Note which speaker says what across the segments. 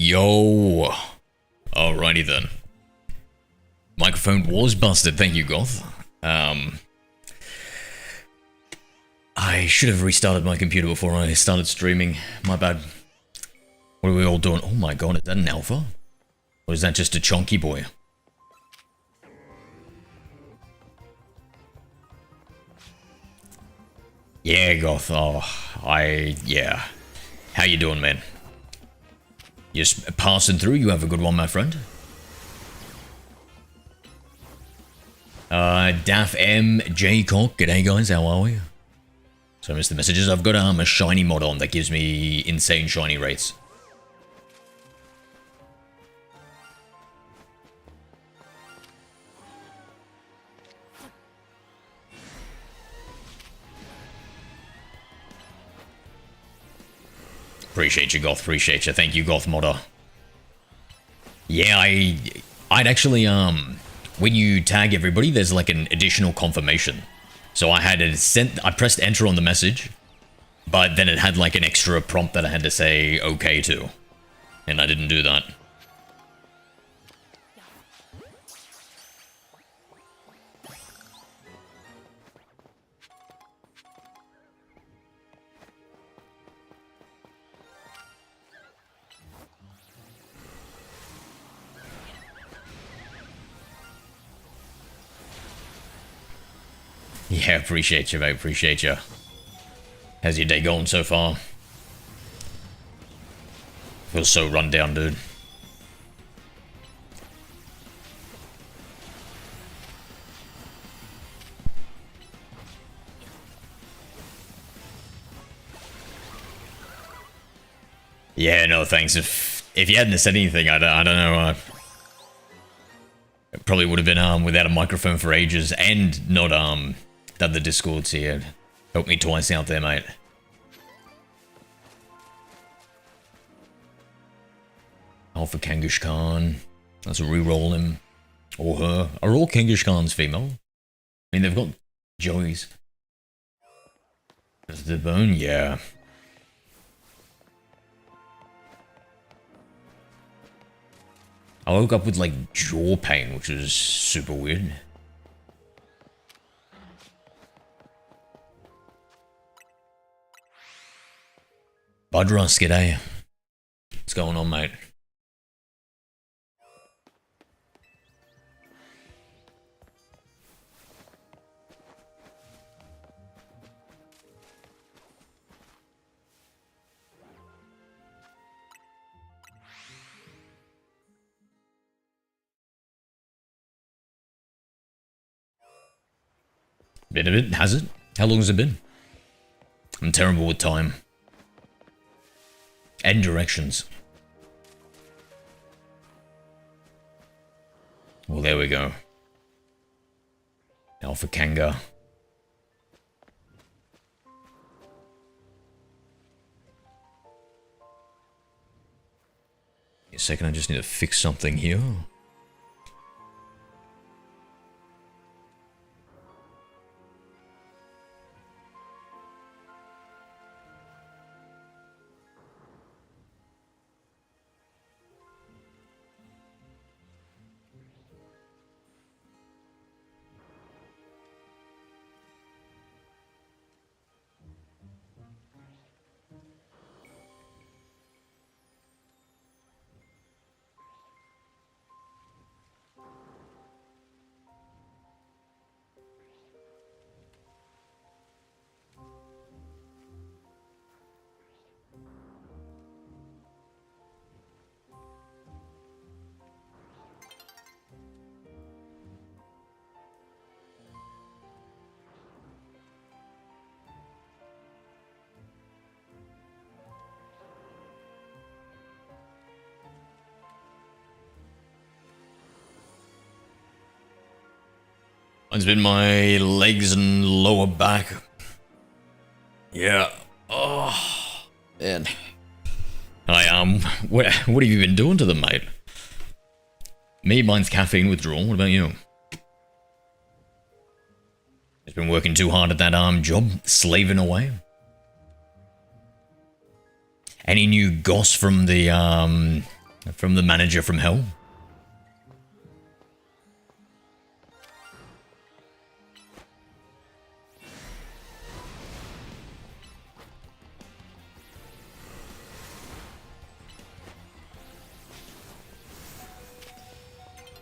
Speaker 1: Yo. Alrighty then. Microphone was busted, thank you, Goth. I should have restarted my computer before I started streaming. My bad. What are we all doing? Oh my god, is that an alpha? Or is that just a chunky boy? Yeah, Goth. Oh, yeah. How you doing, man? Just passing through. You have a good one, my friend. Daff M J Cock. G'day, guys. How are we? So I missed the messages. I've got a shiny mod on that gives me insane shiny rates. Appreciate you, Goth. Appreciate you. Thank you, Goth Modder. Yeah, I'd actually, when you tag everybody, there's like an additional confirmation. So I had it sent, I pressed enter on the message, but then it had like an extra prompt that I had to say okay to. And I didn't do that. Yeah, appreciate you, mate. Appreciate you. How's your day going so far? Feels so run down, dude. Yeah, no thanks. If you hadn't said anything, I don't know. It probably would have been without a microphone for ages, and not done the Discords here. Help me twice out there, mate. Alpha Kangash Khan. Let's re-roll him. Or her. Are all Kangash Khans female? I mean, they've got Joeys. Is the bone? Yeah. I woke up with, like, jaw pain, which was super weird. Budruss, g'day. What's going on, mate? Been a bit, has it? How long has it been? I'm terrible with time. And directions. Well, there we go. Alpha Kanga. A second, I just need to fix something here. It's been my legs and lower back. Yeah. Oh, man. What have you been doing to them, mate? Me, mine's caffeine withdrawal. What about you? Just been working too hard at that job, slaving away. Any new goss from the From the manager from hell.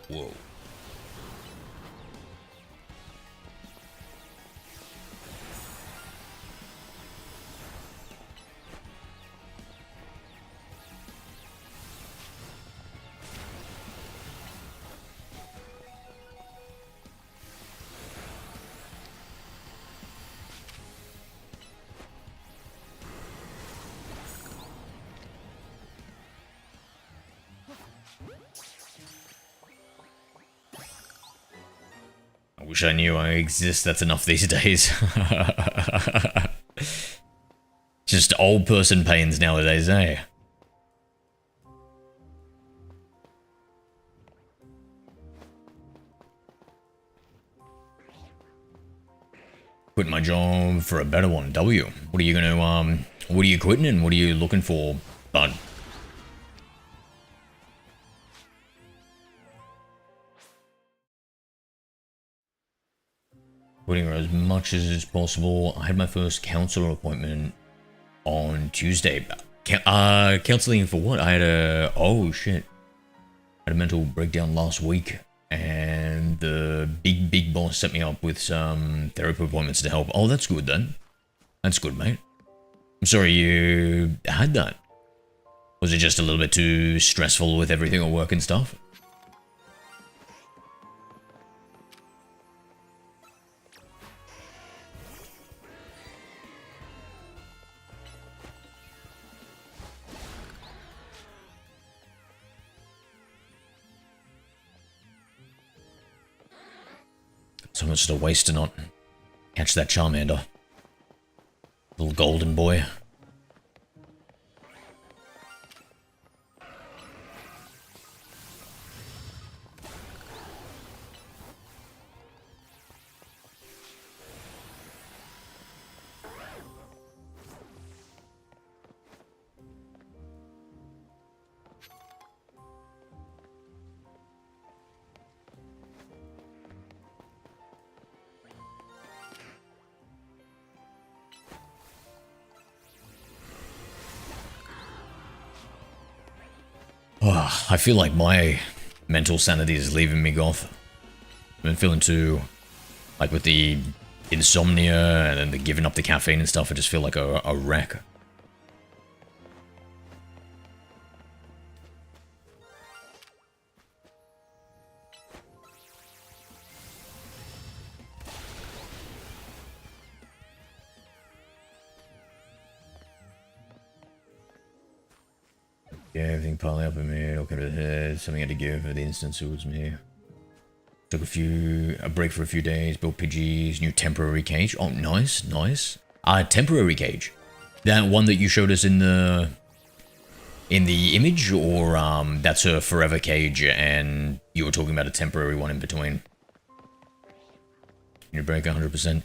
Speaker 1: Whoa. I wish I knew I exist. That's enough these days. Just old person pains nowadays, eh? Quit my job for a better one. W. What are you gonna, what are you quitting and what are you looking for, bud? Quitting as much as is possible. I had my first counselor appointment on Tuesday. Counseling for what? I had oh shit. I had a mental breakdown last week and the big boss set me up with some therapy appointments to help. Oh, that's good then. That's good, mate. I'm sorry you had that. Was it just a little bit too stressful with everything at work and stuff? So much to waste to not catch that Charmander. Little golden boy. Oh, I feel like my mental sanity is leaving me, Goth. I've been feeling too, like with the insomnia and then the giving up the caffeine and stuff, I just feel like a wreck. Yeah, everything piling up in me, all kind of head, something I had to give for the instant suits me. Took a break for a few days, built Pidgeys, new temporary cage. Oh, nice, nice. Temporary cage. That one that you showed us in the image, or that's a forever cage and you were talking about a temporary one in between? New break 100%.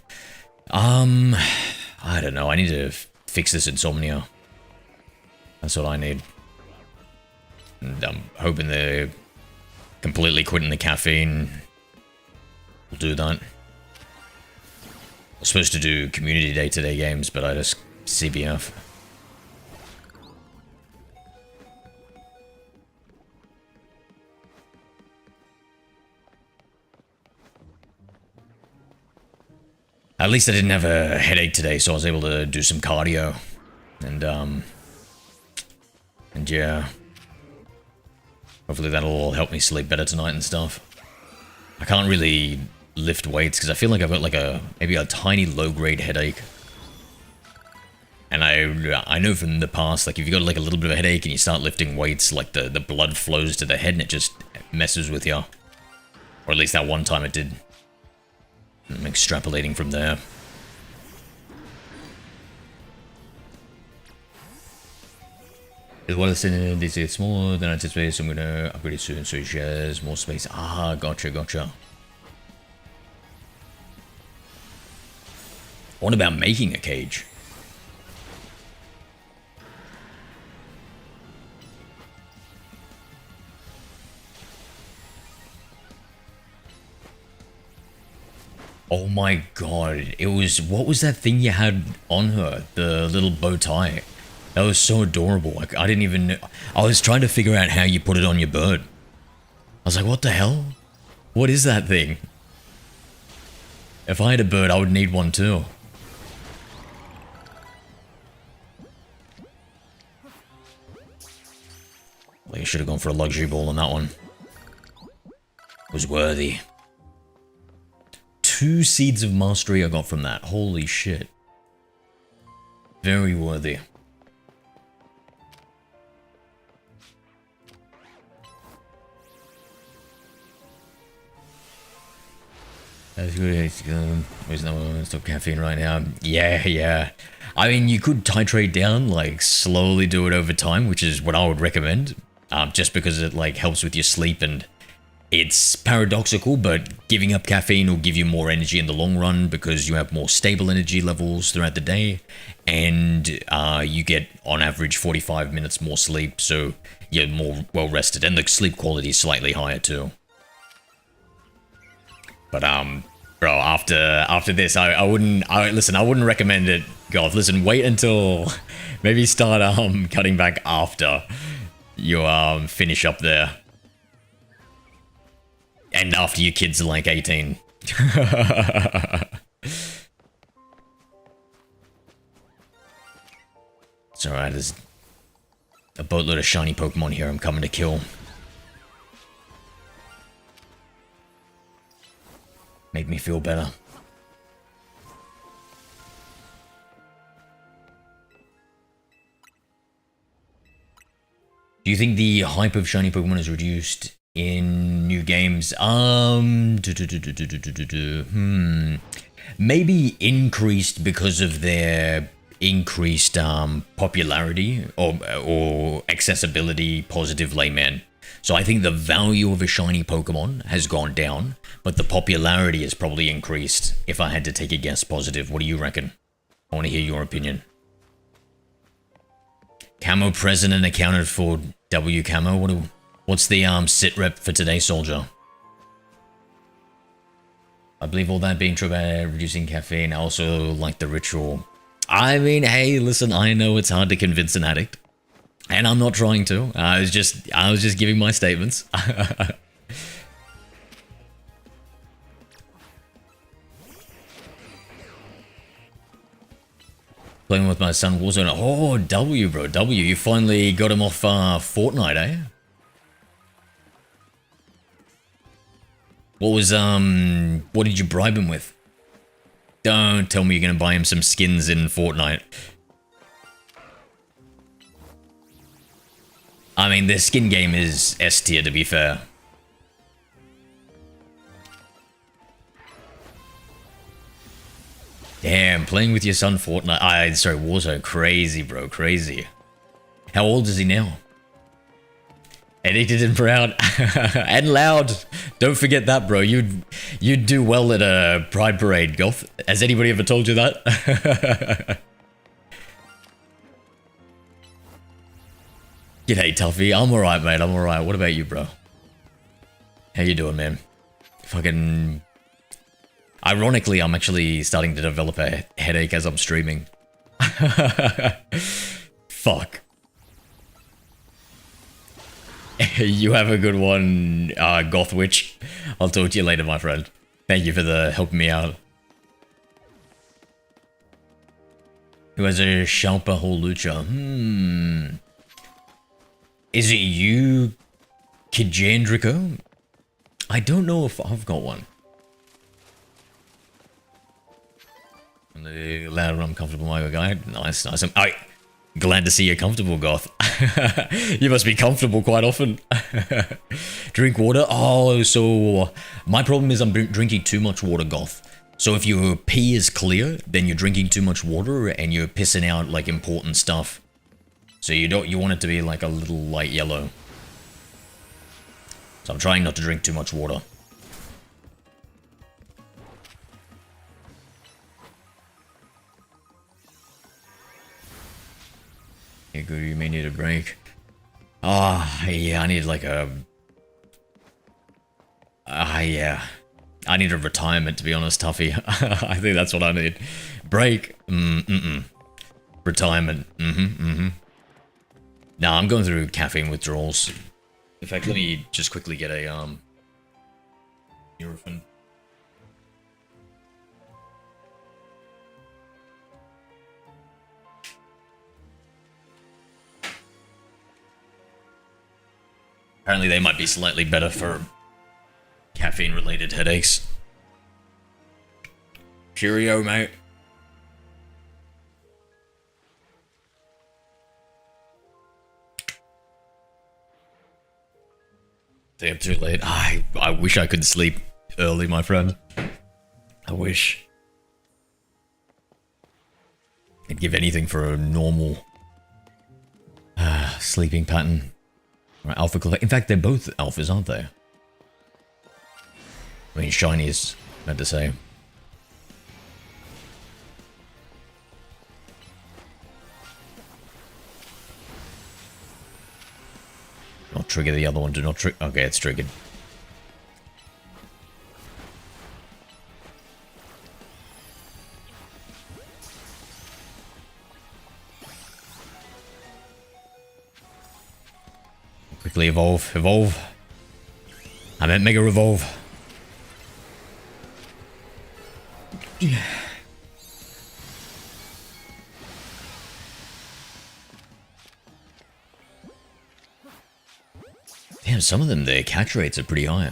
Speaker 1: I don't know, I need to fix this insomnia. That's what I need. And I'm hoping they're completely quitting the caffeine will do that. I was supposed to do community day today games, but I just CBF. At least I didn't have a headache today, so I was able to do some cardio. And yeah. Hopefully that'll all help me sleep better tonight and stuff. I can't really lift weights because I feel like I've got like maybe a tiny low-grade headache. And I know from the past, like if you've got like a little bit of a headache and you start lifting weights, like the blood flows to the head and it just messes with you. Or at least that one time it did. I'm extrapolating from there. Well, this is smaller than anticipated, so I'm gonna upgrade it soon so it shares more space. Ah, gotcha. What about making a cage? Oh my god, it was, what was that thing you had on her? The little bow tie. That was so adorable. Like, I didn't even know. I was trying to figure out how you put it on your bird. I was like, what the hell? What is that thing? If I had a bird, I would need one too. Like, I should have gone for a luxury ball on that one. It was worthy. 2 seeds of mastery I got from that. Holy shit. Very worthy. That's good. There's no stop caffeine right now. Yeah. I mean, you could titrate down, like, slowly do it over time, which is what I would recommend. Just because it, like, helps with your sleep, and it's paradoxical, but giving up caffeine will give you more energy in the long run because you have more stable energy levels throughout the day, and you get, on average, 45 minutes more sleep, so you're more well-rested, and the sleep quality is slightly higher, too. But, bro, after this, I wouldn't recommend it, Goth. Listen, wait until, maybe start, cutting back after you, finish up there. And after your kids are like 18. It's alright, there's a boatload of shiny Pokemon here I'm coming to kill. Make me feel better. Do you think the hype of shiny Pokemon is reduced in new games? Maybe increased because of their increased popularity or accessibility, positive layman. So I think the value of a shiny Pokemon has gone down, but the popularity has probably increased, if I had to take a guess positive. What do you reckon? I want to hear your opinion. Camo President accounted for W Camo. What's the sit rep for today, soldier? I believe all that being true about reducing caffeine. I also like the ritual. I mean, hey, listen, I know it's hard to convince an addict. And I'm not trying to. I was just giving my statements. Playing with my son Warzone. Oh, W, bro. W, you finally got him off Fortnite, eh? What was, what did you bribe him with? Don't tell me you're gonna buy him some skins in Fortnite. I mean, the skin game is S tier, to be fair. Damn, playing with your son Fortnite. Sorry, Warzone. Crazy, bro. Crazy. How old is he now? Addicted and proud. And loud. Don't forget that, bro. You'd do well at a Pride Parade, Goth. Has anybody ever told you that? G'day, Tuffy. I'm alright, mate. I'm alright. What about you, bro? How you doing, man? Fucking... Ironically, I'm actually starting to develop a headache as I'm streaming. Fuck. You have a good one, Goth Witch. I'll talk to you later, my friend. Thank you for helping me out. Who has a Sharper Holucha? Is it you, Kijandrico? I don't know if I've got one. The loud and uncomfortable my guy. Nice. I'm glad to see you're comfortable, Goth. You must be comfortable quite often. Drink water. Oh, so my problem is I'm drinking too much water, Goth. So if your pee is clear, then you're drinking too much water and you're pissing out like important stuff. So you want it to be like a little light yellow. So I'm trying not to drink too much water. Yeah, good, you may need a break. Ah, yeah, I need like a... yeah. I need a retirement, to be honest, Tuffy. I think that's what I need. Break. Retirement. Nah, I'm going through caffeine withdrawals. In fact, let me just quickly get a, Nurofen. Apparently they might be slightly better for caffeine-related headaches. Cheerio, mate. Stay up too late. I wish I could sleep early, my friend. I wish. I'd give anything for a normal sleeping pattern. Or alpha collect. In fact, they're both alphas, aren't they? I mean, shinies, meant to say. Not trigger the other one. Do not trigger. Okay, it's triggered. Quickly evolve. Evolve. I meant mega revolve. Yeah. Damn, some of them, their catch rates are pretty high.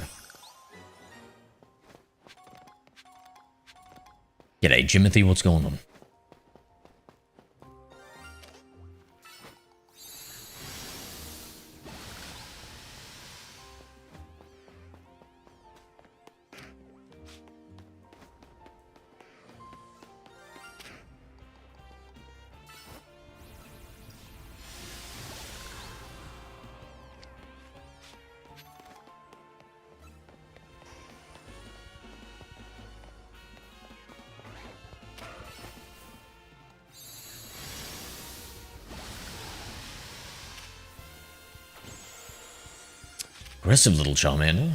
Speaker 1: G'day, Jimothy, what's going on? Aggressive little Charmander.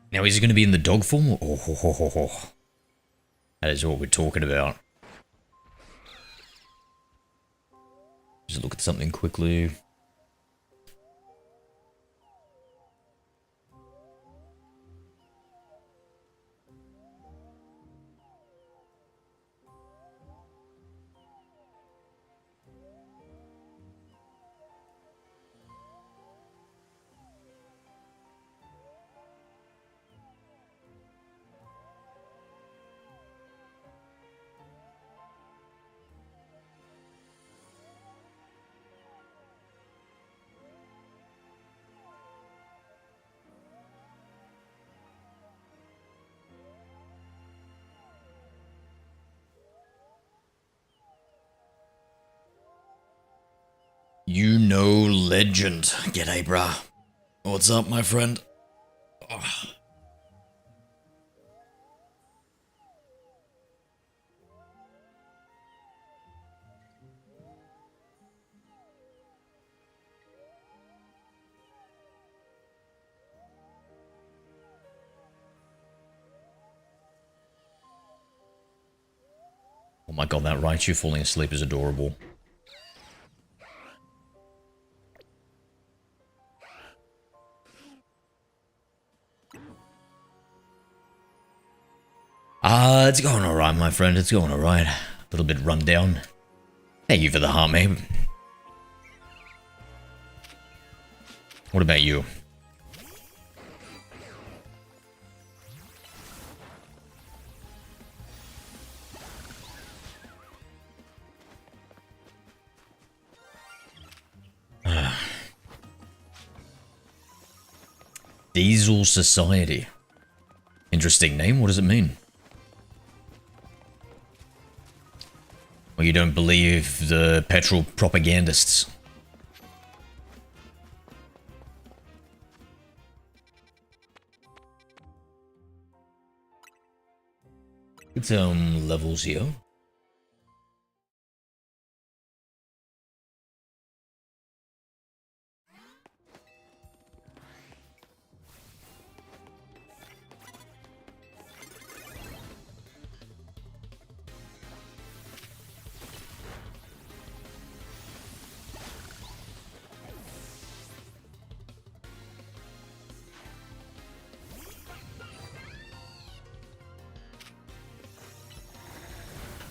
Speaker 1: Now, is he going to be in the dog form? Oh. That is what we're talking about. Just look at something quickly. You know legend. G'day, brah. What's up, my friend? Oh. Oh my god, that Raichu falling asleep is adorable. It's going alright, my friend. It's going alright. A little bit run down. Thank you for the heart, mate. What about you? Diesel Society. Interesting name. What does it mean? Well, you don't believe the petrol propagandists. It's levels here.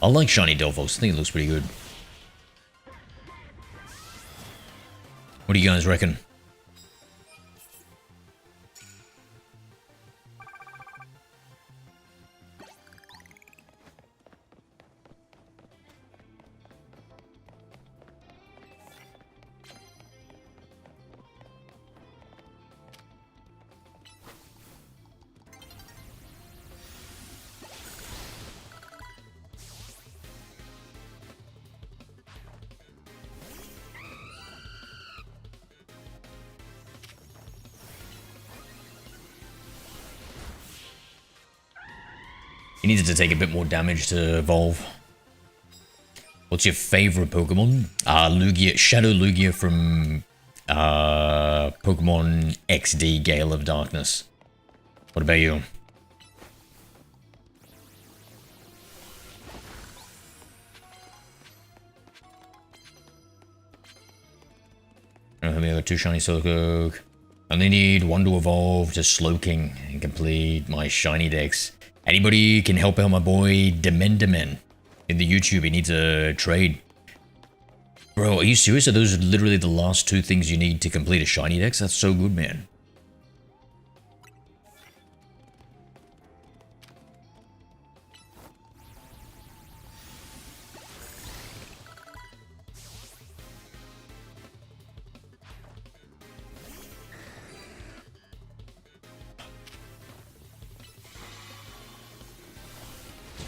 Speaker 1: I like shiny Delphos. I think it looks pretty good. What do you guys reckon? He needed to take a bit more damage to evolve. What's your favorite Pokemon? Lugia, Shadow Lugia from Pokemon XD Gale of Darkness. What about you? I got 2 shiny Slowpoke. I only need 1 to evolve to Slowking and complete my shiny Dex. Anybody can help out my boy Demendemen in the YouTube. He needs a trade. Bro, are you serious? Are those literally the last 2 things you need to complete a shiny Dex? That's so good, man.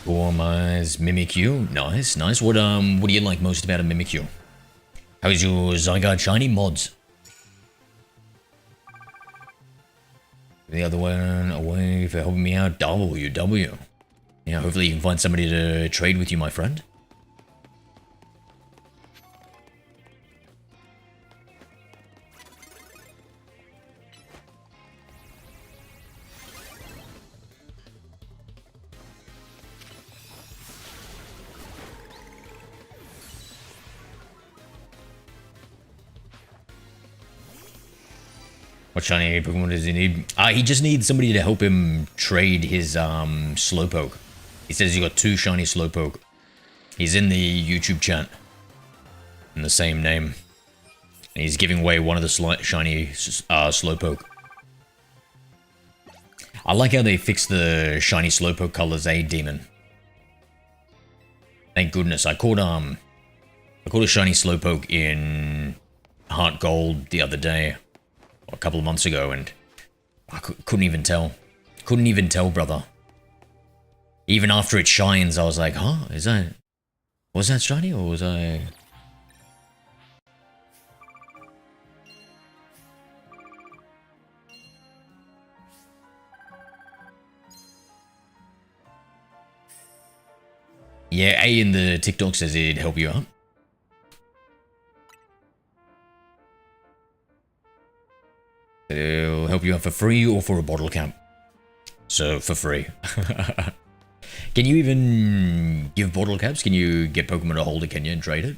Speaker 1: Gormai's Mimikyu. Nice, nice. What do you like most about a Mimikyu? How's your Zygarde shiny mods? The other one away for helping me out. WW. Yeah, hopefully you can find somebody to trade with you, my friend. What shiny Pokemon does he need? He just needs somebody to help him trade his Slowpoke. He says he got 2 shiny Slowpoke. He's in the YouTube chat. In the same name. And he's giving away one of the shiny Slowpoke. I like how they fixed the shiny Slowpoke colors, Demon? Thank goodness. I caught a shiny Slowpoke in Heart Gold the other day. A couple of months ago, and I couldn't even tell. Couldn't even tell, brother. Even after it shines, I was like, huh? Was that shiny, or was I... Yeah, A in the TikTok says it'd help you out. It'll help you out for free or for a bottle cap. So, for free. Can you even give bottle caps? Can you get Pokemon to hold it, can you, and trade it?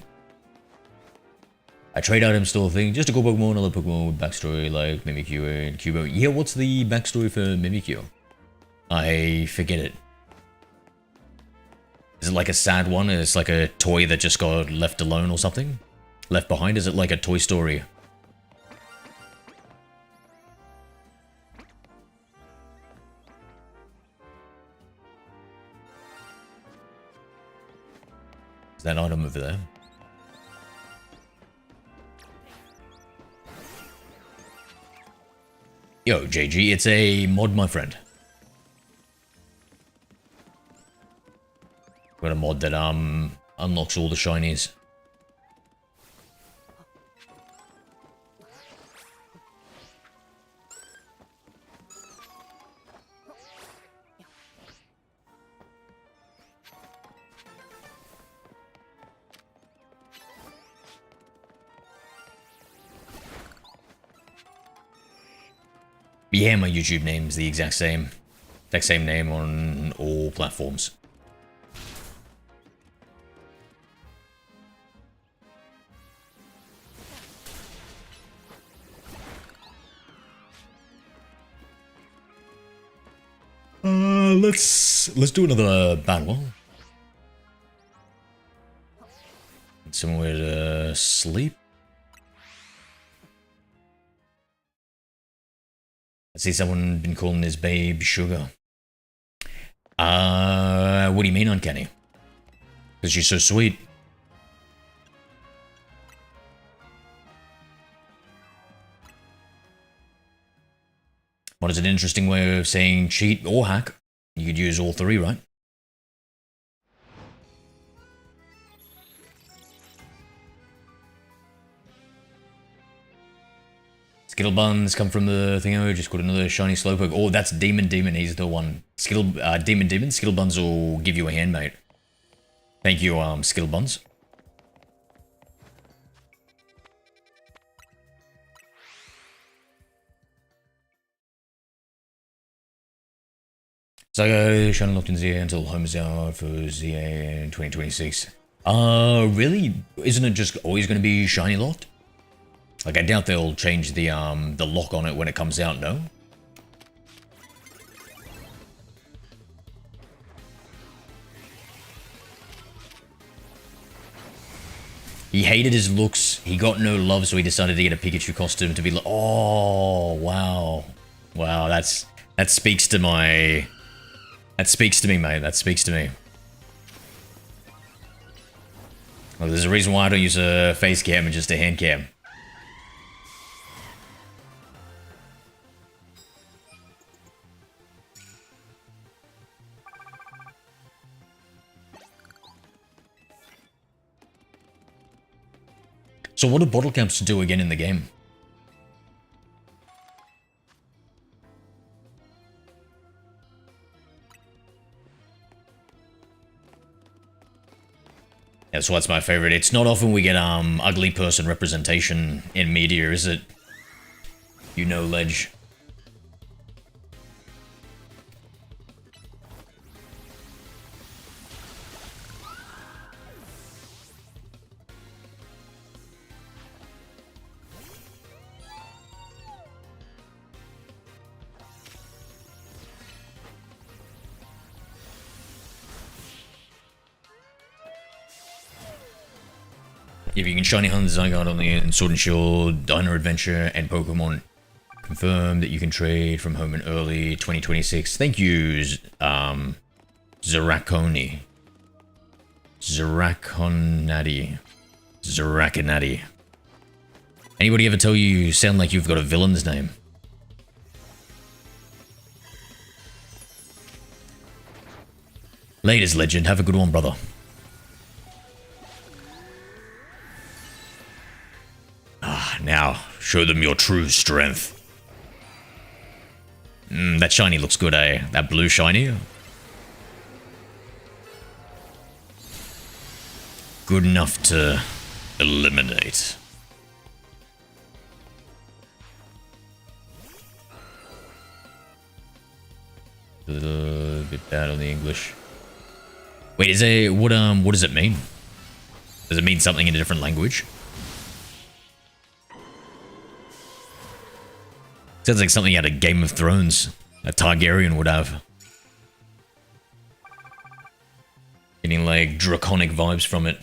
Speaker 1: A trade item store thing. Just a cool Pokemon, another Pokemon with backstory like Mimikyu and Cubo. Yeah, what's the backstory for Mimikyu? I forget it. Is it like a sad one? It's like a toy that just got left alone or something? Left behind? Is it like a Toy Story? Is that item over there? Yo, JG, it's a mod, my friend. Got a mod that unlocks all the shinies. Yeah, my YouTube name's the exact same name on all platforms. Let's do another battle. Somewhere to sleep. I see someone been calling his babe Sugar. What do you mean, Uncanny? Because she's so sweet. What is an interesting way of saying cheat or hack? You could use all three, right? Skittle Buns come from the thing. I just got another shiny Slowpoke. Oh, that's Demon. He's the one. Demon. Skittle Buns will give you a hand, mate. Thank you, Skittle Buns. So, shiny locked in ZA until home is out for ZA in 2026. Really? Isn't it just always going to be shiny locked? Like, I doubt they'll change the lock on it when it comes out, no? He hated his looks, he got no love, so he decided to get a Pikachu costume to be like, oh, wow. Wow, that speaks to my... That speaks to me, mate, that speaks to me. Well, there's a reason why I don't use a face cam and just a hand cam. So what do bottle caps do again in the game? That's why it's my favorite. It's not often we get ugly person representation in media, is it? You know, Ledge. If you can shiny hunt the Zygarde on the Sword and Shield, Dino Adventure, and Pokemon, confirm that you can trade from home in early 2026. Thank you, Zeraconi. Zeraconati. Anybody ever tell you sound like you've got a villain's name? Laters, Legend. Have a good one, brother. Now, show them your true strength. That shiny looks good, eh? That blue shiny. Good enough to eliminate. A little bit bad on the English. Wait, is it what does it mean? Does it mean something in a different language? Sounds like something out of Game of Thrones a Targaryen would have. Getting like draconic vibes from it.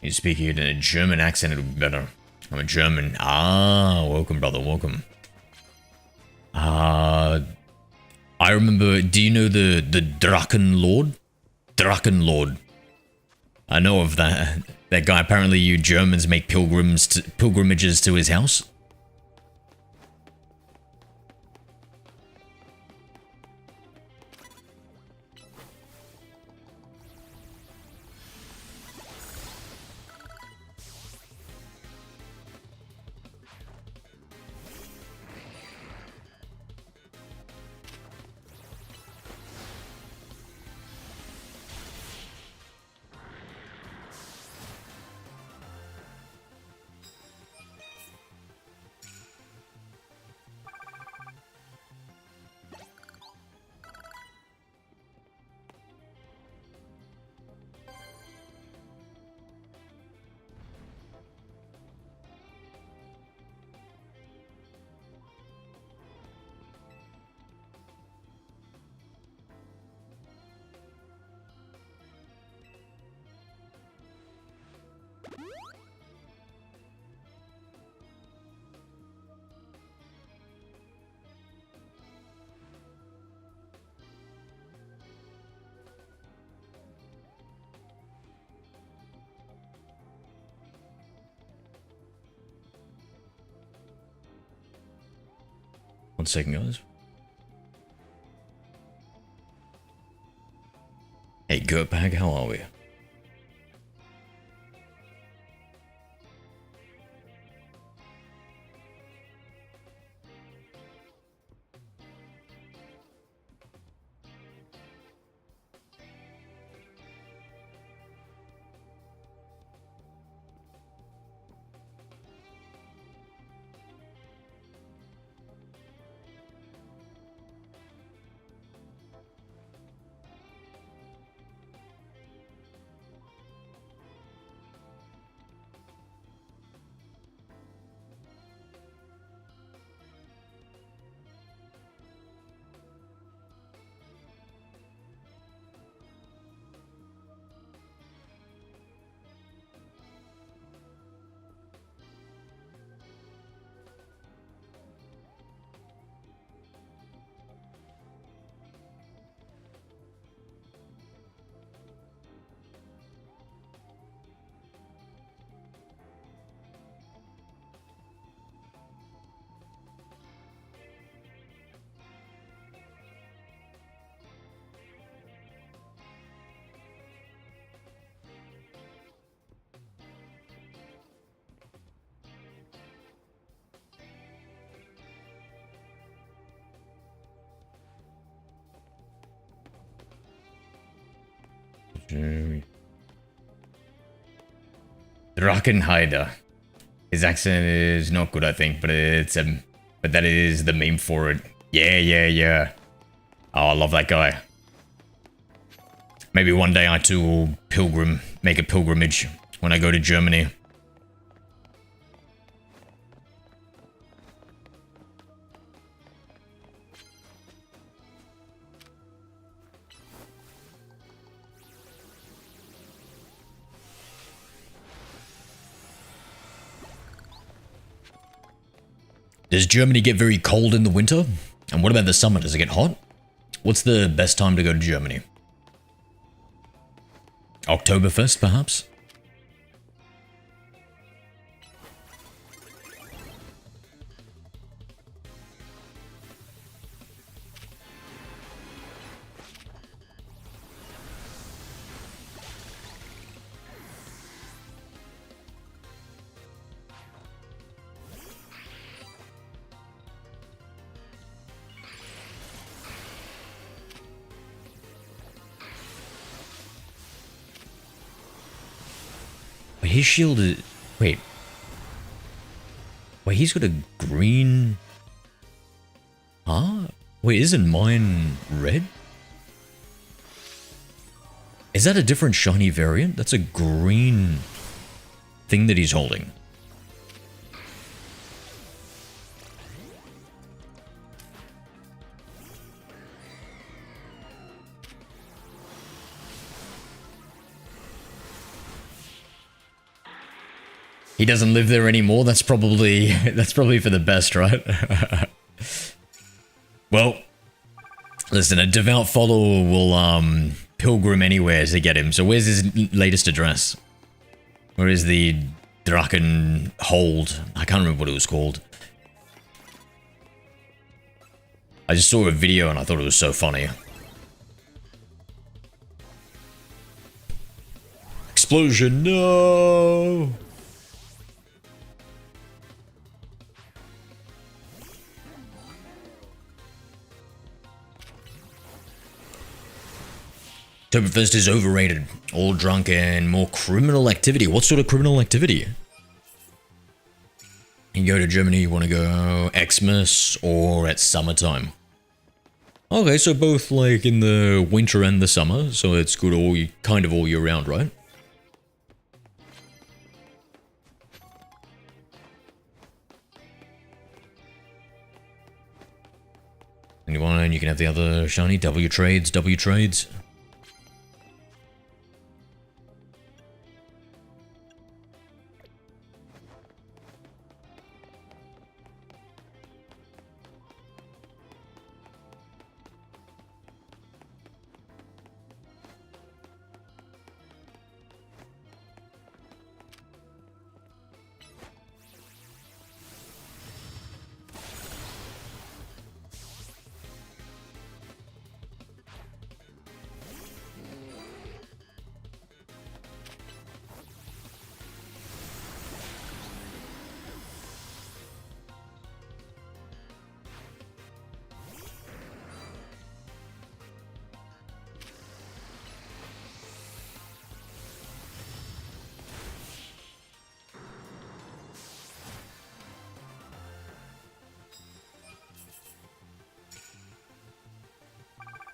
Speaker 1: You speak it in a German accent, it would be better. I'm a German. Ah, welcome, brother, welcome. I remember, do you know the Draken Lord? Draken Lord. I know of that. That guy, apparently you Germans make pilgrimages to his house. One second, guys. Hey, Gertbag, how are we? Drakenheider. His accent is not good, I think, but it's but that is the meme for it. Yeah, yeah, yeah. Oh, I love that guy. Maybe one day I too will make a pilgrimage when I go to Germany. Does Germany get very cold in the winter? And what about the summer? Does it get hot? What's the best time to go to Germany? Oktoberfest, perhaps? His shield is... Wait. Wait, he's got a green... Huh? Wait, isn't mine red? Is that a different shiny variant? That's a green thing that he's holding. He doesn't live there anymore. That's probably for the best, right? Well, listen, a devout follower will pilgrim anywhere to get him. So where's his latest address? Where is the Drachen Hold? I can't remember what it was called. I just saw a video and I thought it was so funny. Explosion, no! Oktoberfest is overrated. All drunk and more criminal activity. What sort of criminal activity? You go to Germany, you want to go Xmas or at summertime? Okay, so both like in the winter and the summer, so it's good kind of all year round, right? Anyone, you can have the other shiny. W trades, W trades.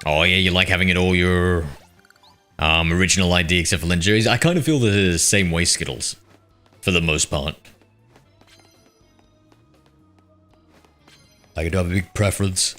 Speaker 1: Oh yeah, you like having it all your original ID except for legendaries. I kind of feel the same way, Skittles, for the most part. I do have a big preference.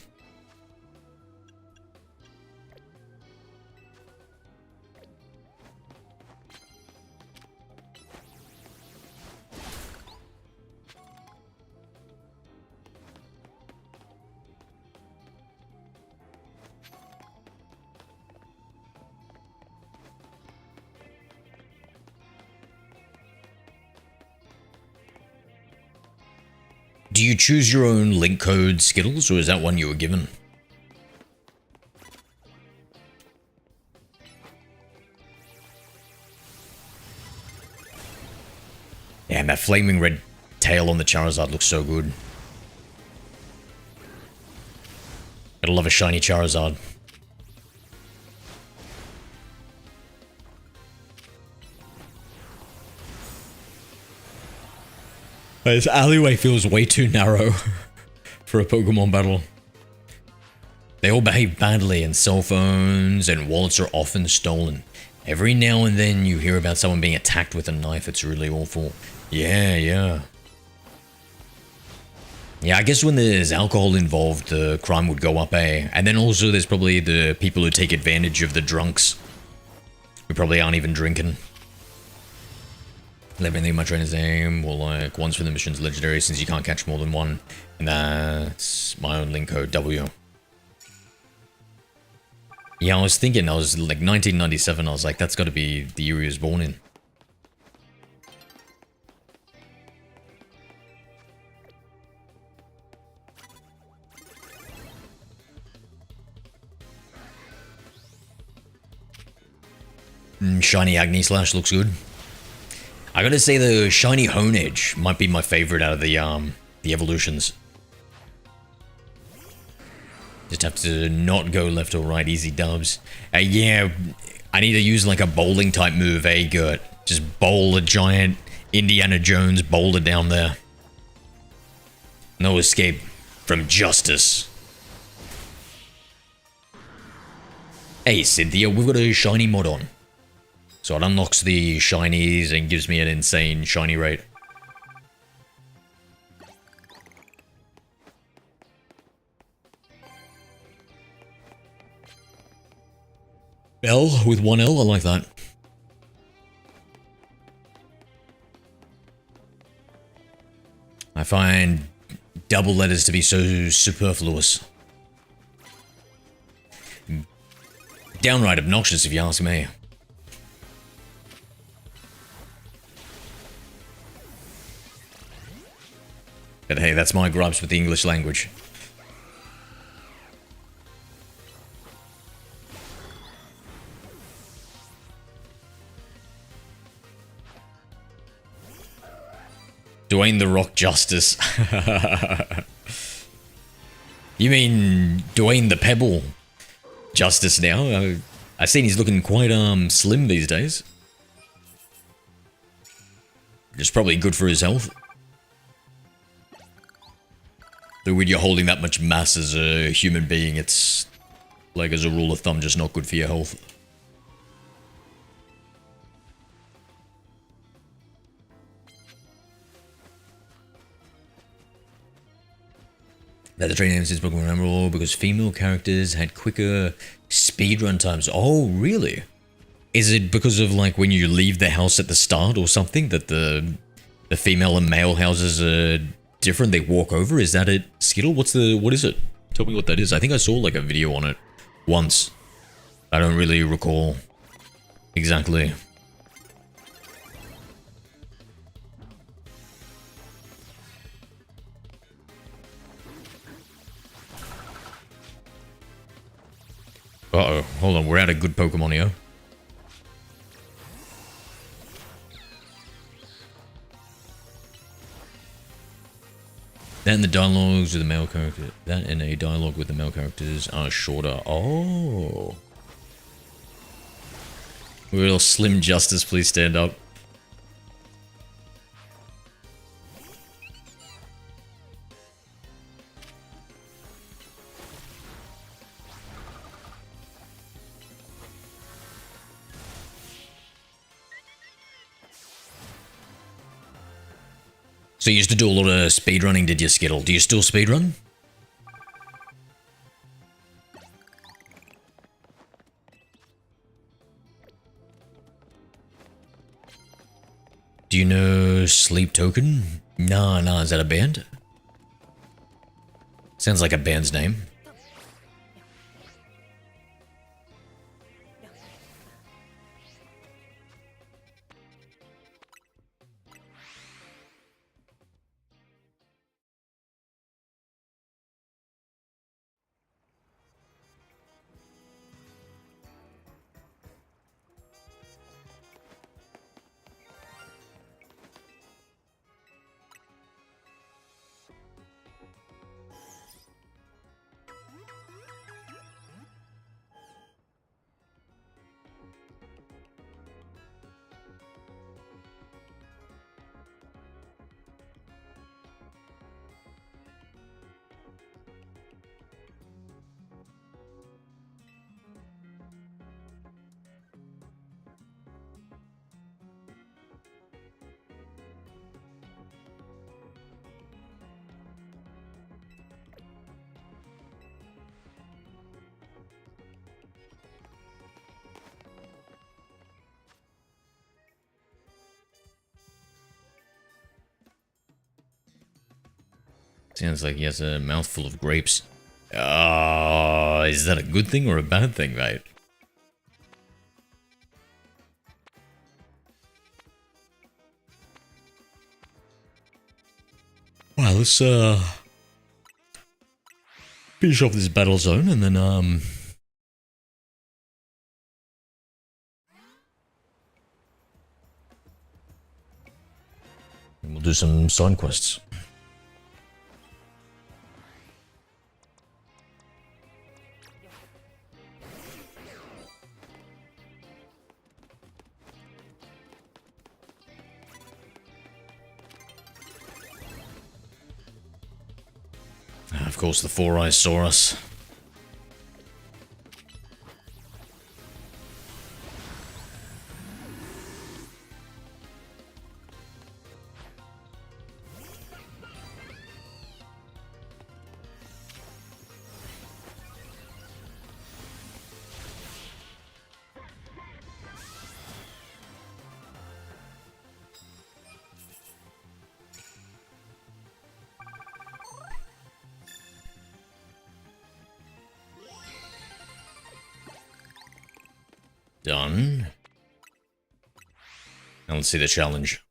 Speaker 1: Do you choose your own link code, Skittles, or is that one you were given? Damn, that flaming red tail on the Charizard looks so good. Gotta love a shiny Charizard. This alleyway feels way too narrow for a Pokemon battle. They all behave badly, and cell phones and wallets are often stolen. Every now and then you hear about someone being attacked with a knife. It's really awful. Yeah. Yeah, I guess when there's alcohol involved, the crime would go up, eh? And then also there's probably the people who take advantage of the drunks, who probably aren't even drinking. Let me think my trainer's name. Well, like, one's for the mission's legendary since you can't catch more than one. And that's my own link code, W. Yeah, I was thinking, I was like 1997, I was like, that's got to be the year he was born in. Shiny Agni Slash looks good. I gotta say the Shiny Hone Edge might be my favorite out of the evolutions. Just have to not go left or right, easy dubs. Yeah, I need to use like a bowling type move, Gert? Just bowl a giant Indiana Jones boulder down there. No escape from justice. Hey Cynthia, we've got a shiny mod on. So it unlocks the shinies and gives me an insane shiny rate. L with one L, I like that. I find double letters to be so superfluous. Downright obnoxious if you ask me. But hey, that's my gripes with the English language. Dwayne The Rock Justice. You mean Dwayne the Pebble Justice now? I've seen he's looking quite slim these days. It's probably good for his health. Though when you're holding that much mass as a human being, it's, like as a rule of thumb, just not good for your health. That the train name says Pokemon Emerald because female characters had quicker speedrun times. Oh, really? Is it because of like when you leave the house at the start or something that the female and male houses are different? They walk over? Is that it, Skittle? What is it? Tell me what that is. I think I saw like a video on it once. I don't really recall exactly. Uh-oh, hold on, we're out of good Pokemon here. That and the dialogues with the male character. That and a dialogue with the male characters are shorter. Oh. Will Slim Justice please stand up? So you used to do a lot of speedrunning, did you, Skittle? Do you still speedrun? Do you know Sleep Token? Nah, is that a band? Sounds like a band's name. Sounds like he has a mouthful of grapes. Oh, Is that a good thing or a bad thing, mate? Well, let's finish off this battle zone and then we'll do some side quests. Of course, the Four Eyes saw us. Done. Now let's see the challenge.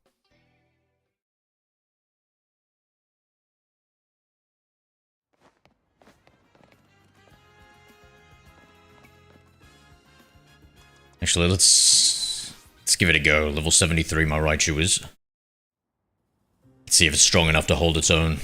Speaker 1: Actually, let's give it a go. Level 73 my Raichu is. Let's see if it's strong enough to hold its own.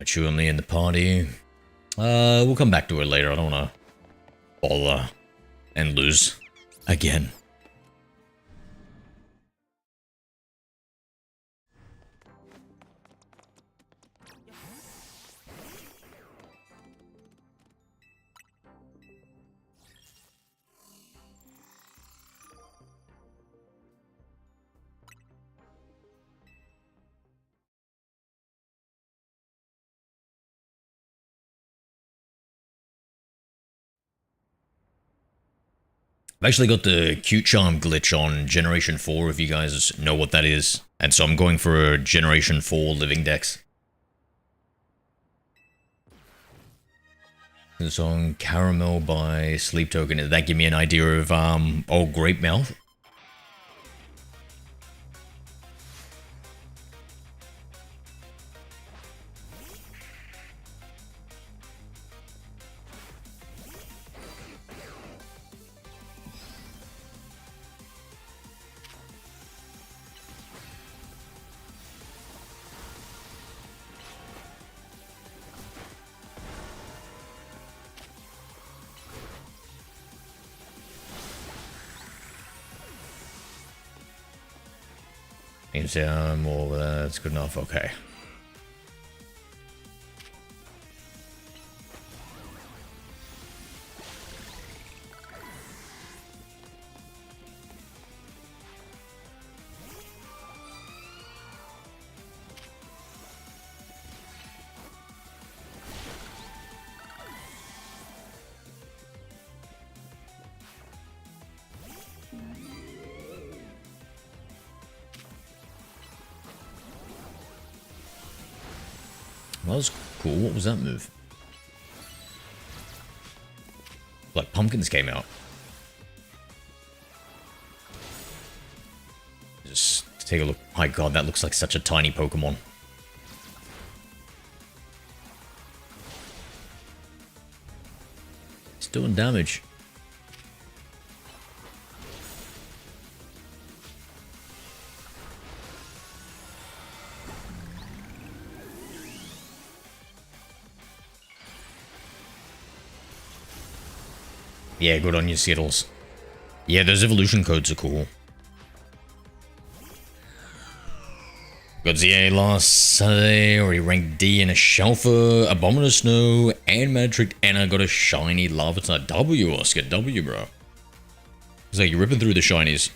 Speaker 1: Raichu only in the party. We'll come back to it later. I don't want to bother and lose again. I've actually got the Cute Charm glitch on Generation 4, if you guys know what that is. And so I'm going for a Generation 4 Living Dex. The song Caramel by Sleep Token. Did that give me an idea of, old Grape Mouth? Means well, that's good enough. Okay. That was cool. What was that move? Like pumpkins came out. Just take a look. My god, that looks like such a tiny Pokemon. doing damage. Yeah, good on you, Skittles. Yeah, those evolution codes are cool. Got ZA last Saturday, already ranked D in a Shelfer, Abominable Snow, and Magic, and I got a shiny Larvitar. W, Oscar, W, bro. It's like you're ripping through the shinies.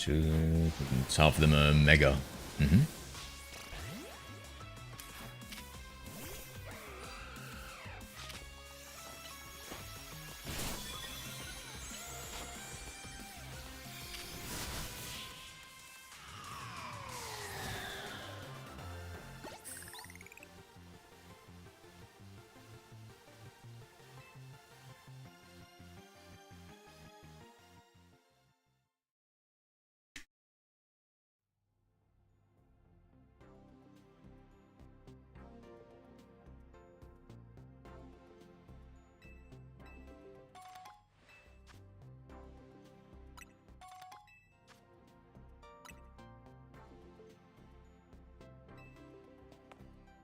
Speaker 1: It's half of them are mega.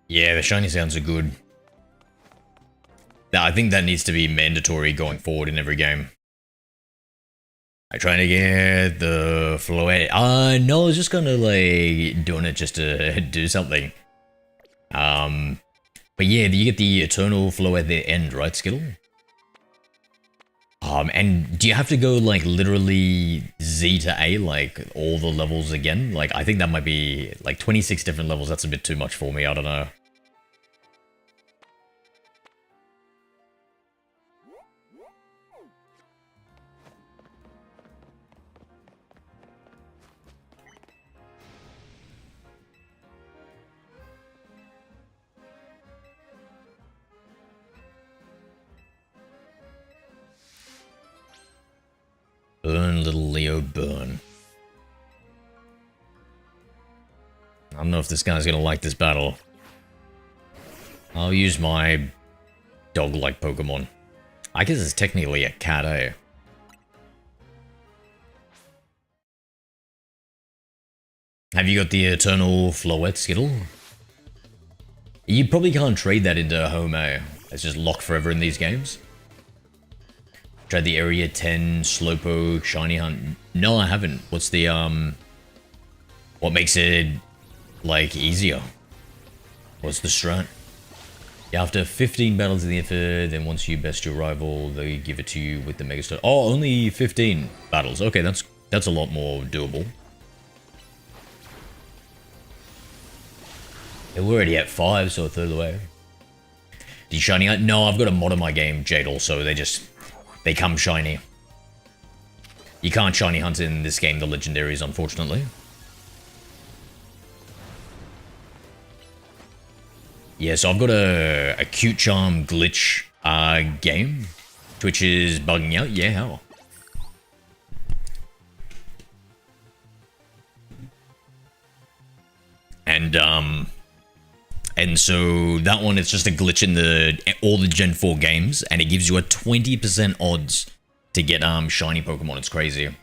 Speaker 1: Yeah, the shiny sounds are good. I think that needs to be mandatory going forward in every game. I'm trying to get the Floette. No, I was just kind of like doing it just to do something. But yeah, you get the Eternal Flow at the end, right, Skittle? And do you have to go like literally Z to A, like all the levels again? Like, I think that might be like 26 different levels. That's a bit too much for me. I don't know. Burn, little Leo, burn. I don't know if this guy's gonna like this battle. I'll use my dog-like Pokemon. I guess it's technically a cat, eh? Have you got the Eternal Floette, Skittle? You probably can't trade that into home, eh? It's just locked forever in these games. Tried the Area 10, Slowpoke, Shiny Hunt. No, I haven't. What's the, what makes it, like, easier? What's the strat? Yeah, after 15 battles in the effort, then once you best your rival, they give it to you with the Mega Star. Oh, only 15 battles. Okay, that's a lot more doable. Yeah, we're already at 5, so a third of the way. Do you Shiny Hunt? No, I've got a mod on my game, Jade, also. They come shiny. You can't shiny hunt in this game, the legendaries, unfortunately. Yeah, so I've got a cute charm glitch game. Twitch is bugging out. Yeah, how? And so that one, it's just a glitch in all the Gen 4 games, and it gives you a 20% odds to get shiny Pokemon. It's crazy.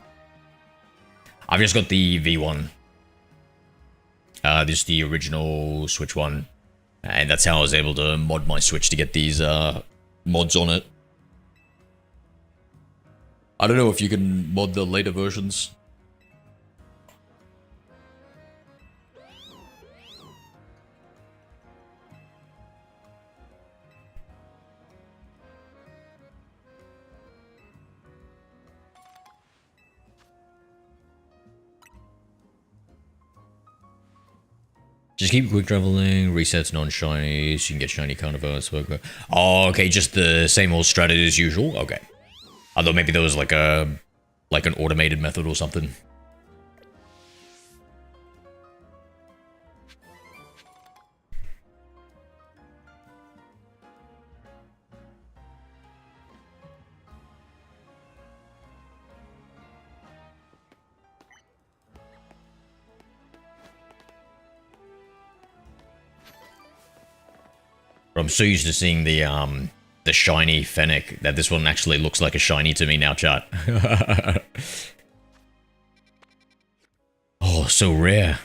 Speaker 1: I've just got the V1. This is the original Switch one, and that's how I was able to mod my Switch to get these mods on it. I don't know if you can mod the later versions. Just keep quick traveling, resets non-shinies, you can get shiny counterparts. Oh, okay, just the same old strategy as usual? Okay. I thought maybe there was like an automated method or something. I'm so used to seeing the shiny Fennec that this one actually looks like a shiny to me now, chat. Oh, so rare.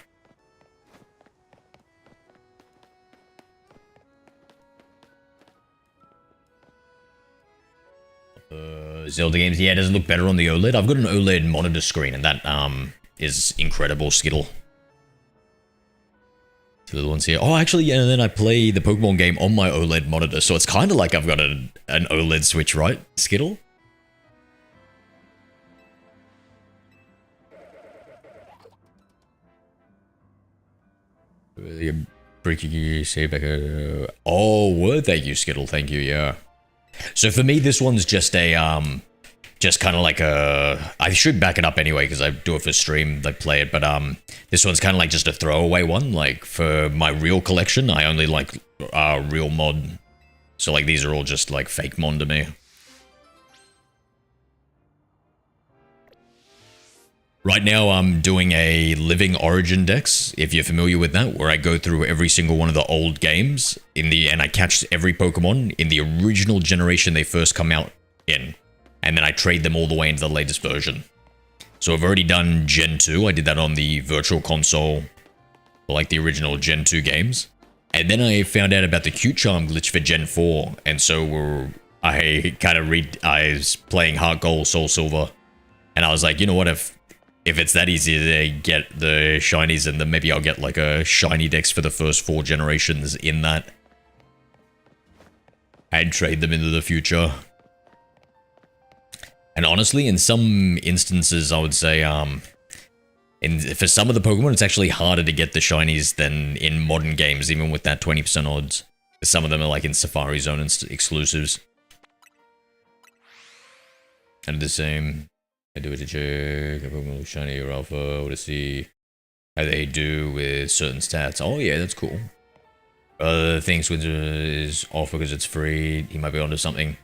Speaker 1: Zelda games, yeah, it doesn't look better on the OLED. I've got an OLED monitor screen, and that is incredible, Skittle. Two little ones here. Oh, actually, yeah, and then I play the Pokemon game on my OLED monitor, so it's kind of like I've got an OLED Switch, right, Skittle? Oh, word, thank you, Skittle, thank you, yeah. So for me, this one's just a, just kind of like a, I should back it up anyway, because I do it for stream, I play it, but this one's kind of like just a throwaway one. Like, for my real collection, I only like real mod. So, like, these are all just, like, fake mod to me. Right now, I'm doing a Living Origin Dex, if you're familiar with that, where I go through every single one of the old games, and I catch every Pokemon in the original generation they first come out in. And then I trade them all the way into the latest version. So I've already done Gen 2. I did that on the Virtual Console, like the original Gen 2 games. And then I found out about the Q-Charm glitch for Gen 4. And so I was playing Heart Gold, Soul Silver. And I was like, you know what, if it's that easy to get the shinies, and then maybe I'll get like a shiny dex for the first 4 generations in that. And trade them into the future. And honestly, in some instances, I would say, for some of the Pokemon, it's actually harder to get the shinies than in modern games, even with that 20% odds. Some of them are like in Safari Zone and exclusives. And the same. I do it to check a Pokemon shiny or alpha, or to see how they do with certain stats. Oh yeah, that's cool. Other things with is off because it's free. He might be onto something.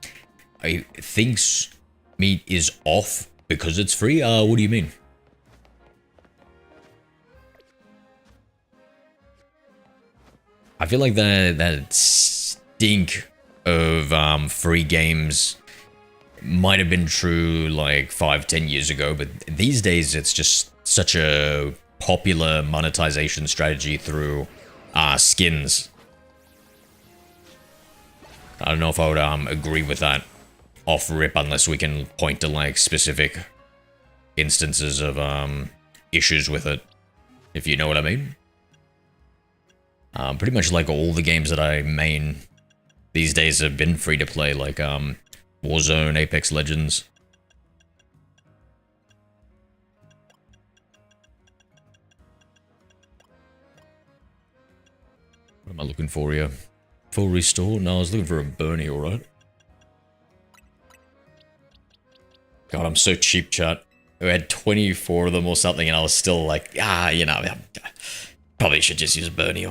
Speaker 1: I think meat is off because it's free? What do you mean? I feel like that stink of free games might have been true like 5-10 years ago, but these days it's just such a popular monetization strategy through skins. I don't know if I would agree with that off rip unless we can point to like specific instances of issues with it, if you know what I mean. Pretty much like all the games that I main these days have been free to play, like Warzone, Apex Legends. What am I looking for here? Full restore? No, I was looking for a Bernie, alright. God, I'm so cheap, chat. I had 24 of them or something, and I was still like, you know, probably should just use Bernie.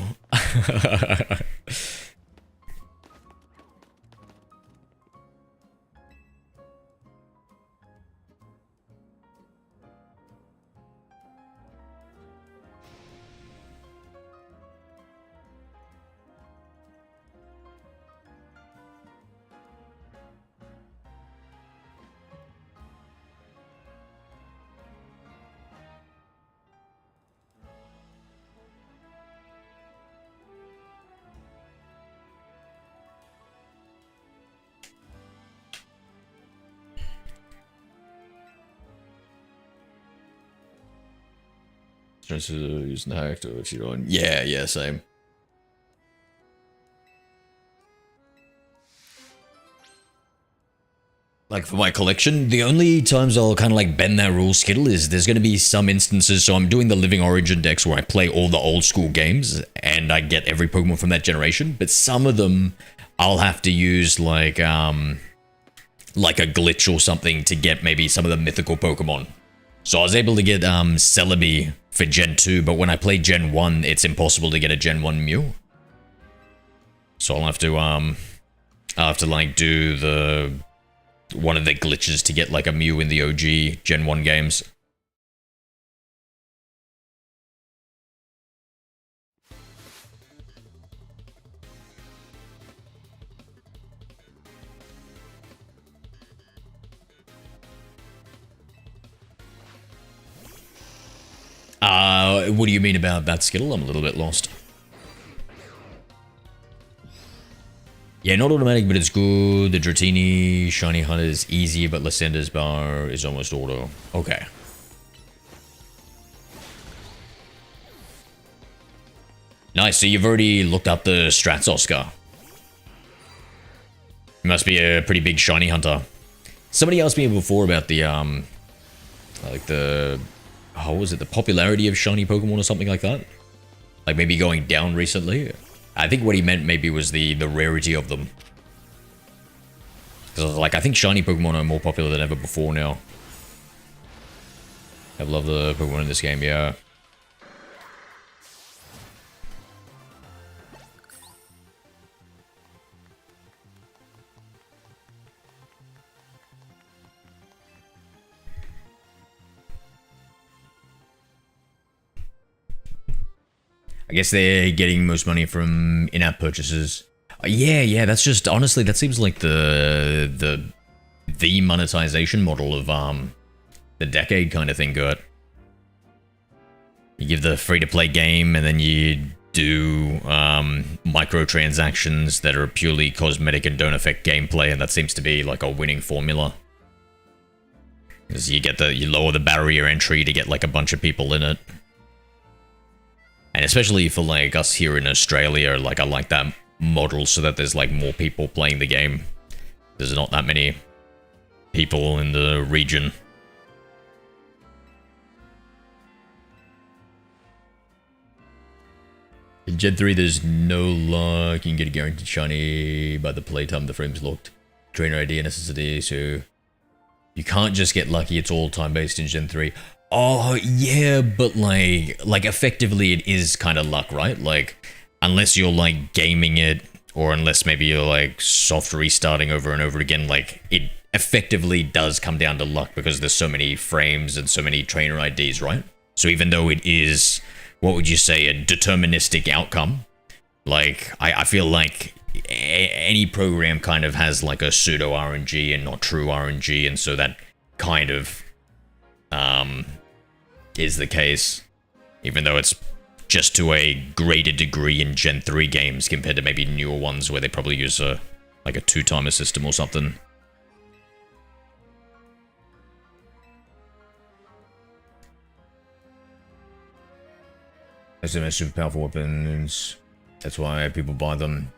Speaker 1: Using the hack to cheat on. Yeah, same. Like for my collection, the only times I'll kind of like bend that rule, Skittle, is there's going to be some instances. So I'm doing the Living Origin decks where I play all the old school games and I get every Pokemon from that generation. But some of them I'll have to use like a glitch or something to get maybe some of the mythical Pokemon. So I was able to get Celebi for Gen 2, but when I play Gen 1, it's impossible to get a Gen 1 Mew. So I'll have to like do the one of the glitches to get like a Mew in the OG Gen 1 games. What do you mean about that, Skittle? I'm a little bit lost. Yeah, not automatic, but it's good. The Dratini Shiny Hunt is easy, but Lysander's bar is almost auto. Okay. Nice, so you've already looked up the strats, Oscar. You must be a pretty big Shiny Hunter. Somebody asked me before about the, like the... What was it? The popularity of shiny Pokemon or something like that? Like maybe going down recently? I think what he meant maybe was the rarity of them. Because like, I think shiny Pokemon are more popular than ever before now. I love the Pokemon in this game, yeah. I guess they're getting most money from in-app purchases. Yeah, that's just, honestly, that seems like the monetization model of the decade kind of thing, Gert. You give the free-to-play game, and then you do microtransactions that are purely cosmetic and don't affect gameplay, and that seems to be like a winning formula. Because you lower the barrier entry to get like a bunch of people in it. And especially for like us here in Australia, like I like that model so that there's like more people playing the game. There's not that many people in the region. In Gen 3, there's no luck. You can get a guaranteed shiny by the playtime the frame's locked. Trainer ID a necessity, so you can't just get lucky. It's all time based in Gen 3. Oh, yeah, but like effectively it is kind of luck, right? Like, unless you're like gaming it, or unless maybe you're like soft restarting over and over again, like it effectively does come down to luck because there's so many frames and so many trainer IDs, right? So even though it is, what would you say, a deterministic outcome, like I feel like any program kind of has like a pseudo RNG and not true RNG, and so that kind of is the case, even though it's just to a greater degree in Gen 3 games compared to maybe newer ones where they probably use like a 2-timer system or something. SMS super powerful weapons. That's why people buy them.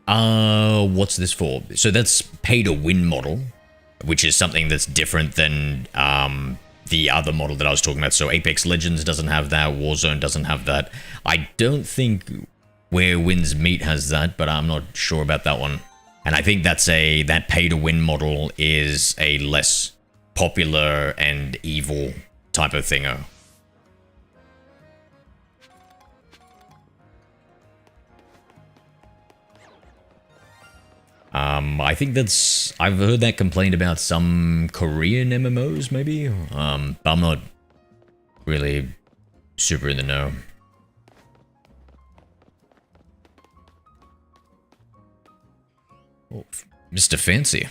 Speaker 1: What's this for? So that's pay to win model, which is something that's different than the other model that I was talking about. So Apex Legends doesn't have that, Warzone doesn't have that. I don't think Where Winds Meet has that, but I'm not sure about that one. And I think that pay to win model is a less popular and evil type of thingo. I think I've heard that complained about some Korean MMOs, maybe? But I'm not really super in the know. Oh, Mr. Fancy.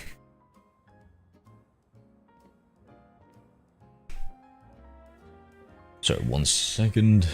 Speaker 1: Sorry, 1 second.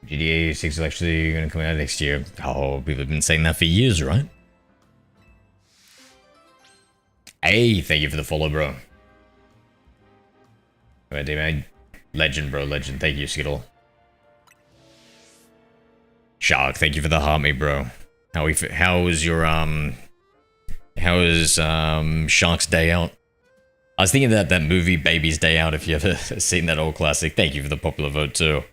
Speaker 1: GTA 6 is actually going to come out next year. Oh, people have been saying that for years, right? Hey, thank you for the follow, bro. Right, man. Legend, bro, legend. Thank you, Skittle. Shark, thank you for the heart, mate, bro. How was your how was Shark's Day Out? I was thinking that movie Baby's Day Out, if you ever seen that old classic. Thank you for the popular vote too.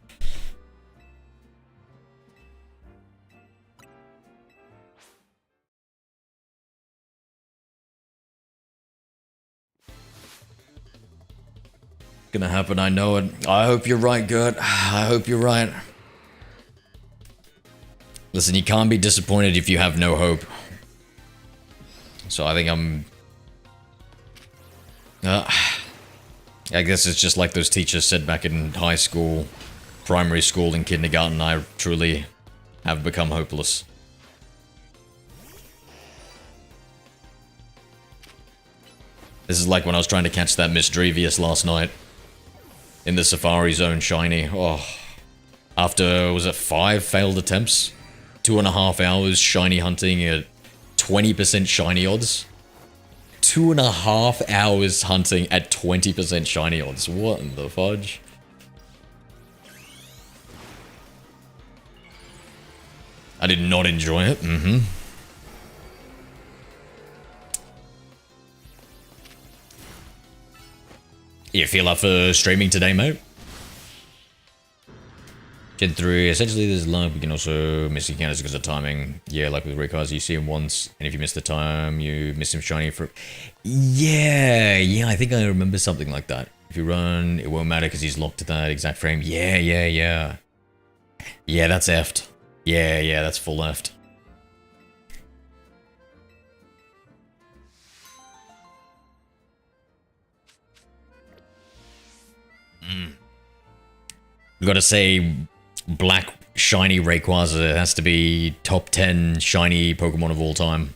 Speaker 1: Gonna happen, I know it. I hope you're right, Gert. I hope you're right. Listen, you can't be disappointed if you have no hope. So I think I guess it's just like those teachers said back in high school, primary school, and kindergarten. I truly have become hopeless. This is like when I was trying to catch that Miss Drevius last night. In the Safari Zone shiny. Oh. After, was it 5 failed attempts? 2.5 hours shiny hunting at 20% shiny odds? 2.5 hours hunting at 20% shiny odds. What in the fudge? I did not enjoy it. You feel up for streaming today, mate? Gen 3, essentially there's luck, we can also miss encounters because of timing. Yeah, like with Raycars, you see him once, and if you miss the time, you miss him shiny for... Yeah, I think I remember something like that. If you run, it won't matter because he's locked to that exact frame. Yeah. Yeah, that's effed. Yeah, that's full effed. Gotta say, black shiny Rayquaza has to be top 10 shiny Pokemon of all time.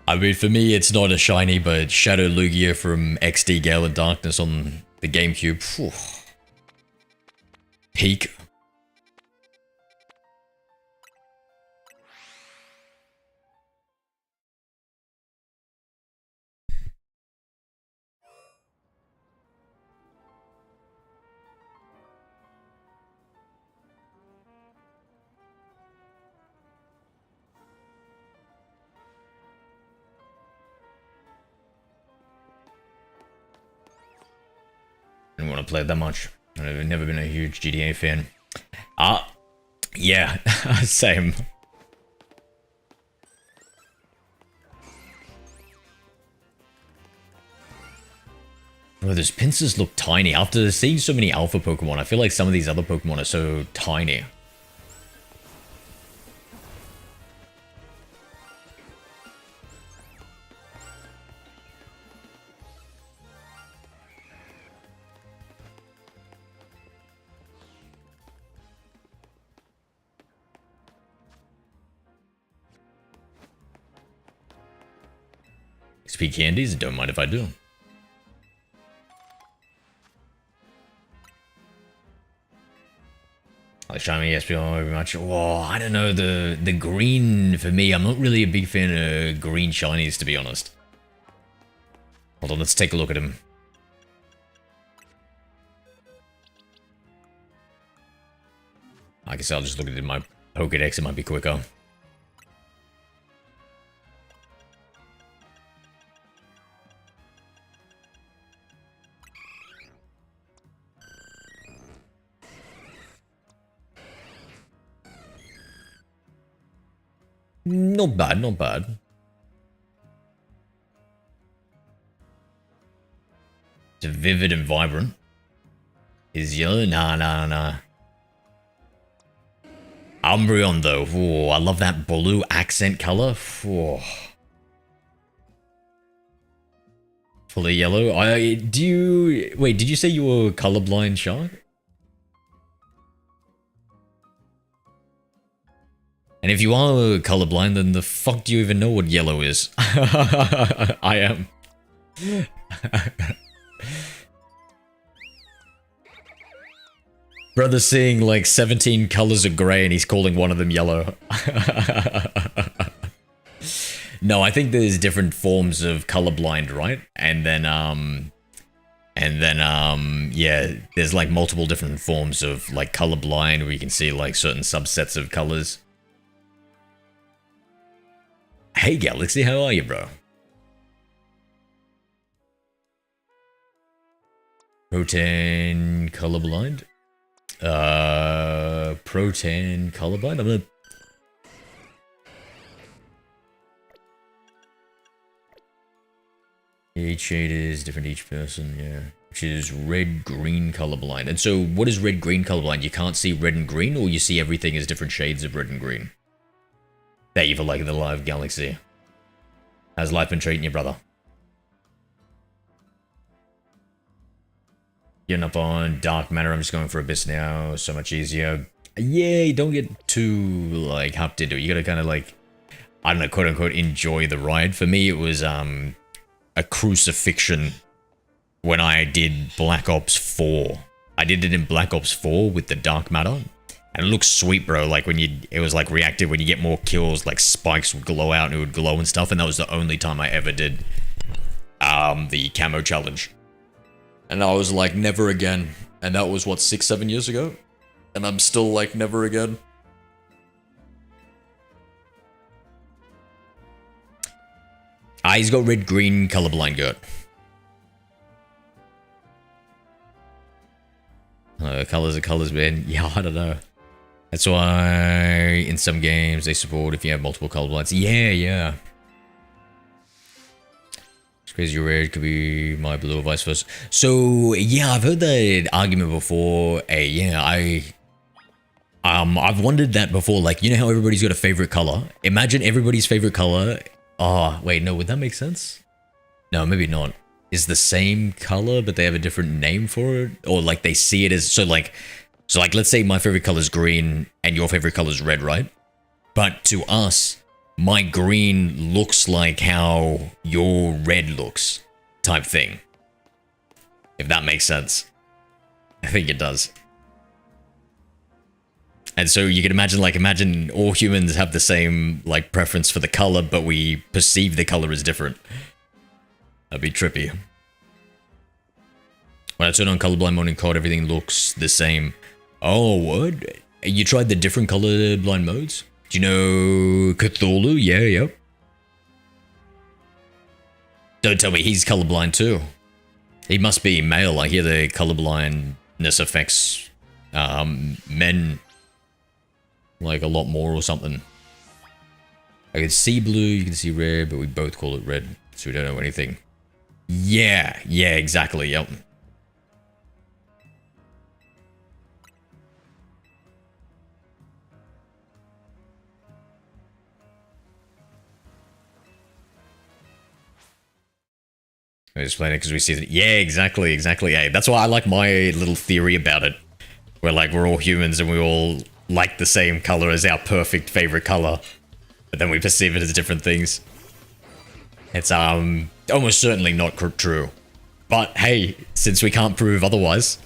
Speaker 1: I mean, for me, it's not a shiny, but Shadow Lugia from XD Gale of Darkness on the GameCube. Phew. Peak. I didn't want to play it that much. I've never been a huge GTA fan. Yeah, same. Bro, those pincers look tiny. After seeing so many alpha Pokemon, I feel like some of these other Pokemon are so tiny. XP candies? Don't mind if I do. Like Shiny SPO very much. Whoa, I don't know, the green for me, I'm not really a big fan of green shinies, to be honest. Hold on, let's take a look at him. I guess I'll just look at it in my Pokédex, it might be quicker. Not bad, not bad. It's vivid and vibrant. Is yellow? Nah. Umbreon though, ooh, I love that blue accent color. Ooh. Fully yellow. Wait, did you say you were colorblind, Shark? And if you are colorblind, then the fuck do you even know what yellow is? I am. Brother seeing like 17 colors of gray and he's calling one of them yellow. No, I think there's different forms of colorblind, right? Yeah, there's like multiple different forms of like colorblind where you can see like certain subsets of colors. Hey Galaxy, how are you, bro? Protein colorblind? Protein colorblind? I'm gonna... Each shade is different each person, yeah. Which is red-green colorblind. And so what is red-green colorblind? You can't see red and green, or you see everything as different shades of red and green? Thank you for liking the live, Galaxy. How's life been treating you, brother? Getting up on dark matter, I'm just going for Abyss now, so much easier. Yeah, don't get too, like, hopped into it. You gotta kind of, like, I don't know, quote-unquote, enjoy the ride. For me, it was, a crucifixion when I did Black Ops 4. I did it in Black Ops 4 with the dark matter. And it looks sweet, bro. Like, when it was, like, reactive. When you get more kills, like, spikes would glow out and it would glow and stuff. And that was the only time I ever did, the camo challenge. And I was like, never again. And that was, what, 6-7 years ago? And I'm still like, never again. He's got red-green colorblind, Gert. Colors are colors, man. Yeah, I don't know. That's why in some games they support if you have multiple colorblind. Yeah, yeah. Crazy red could be my blue or vice versa. So yeah, I've heard that argument before. Hey, yeah, I've wondered that before. Like, you know how everybody's got a favorite color? Imagine everybody's favorite color. Oh, wait, no, would that make sense? No, maybe not. Is the same color, but they have a different name for it, or like they see it as so like let's say my favorite color is green and your favorite color is red, right? But to us, my green looks like how your red looks, type thing. If that makes sense. I think it does. And so you can imagine all humans have the same, like, preference for the color, but we perceive the color as different. That'd be trippy. When I turn on colorblind mode in COD, everything looks the same. Oh, what? You tried the different colorblind modes? Do you know Cthulhu? Yeah, yep. Don't tell me he's colorblind too. He must be male. I hear the colorblindness affects men like a lot more or something. I can see blue, you can see red, but we both call it red, so we don't know anything. Yeah, exactly, yep. I explain it because we see that. Yeah, exactly. Hey, that's why I like my little theory about it. Where, like, we're all humans and we all like the same color as our perfect favorite color, but then we perceive it as different things. It's almost certainly not true. But hey, since we can't prove otherwise,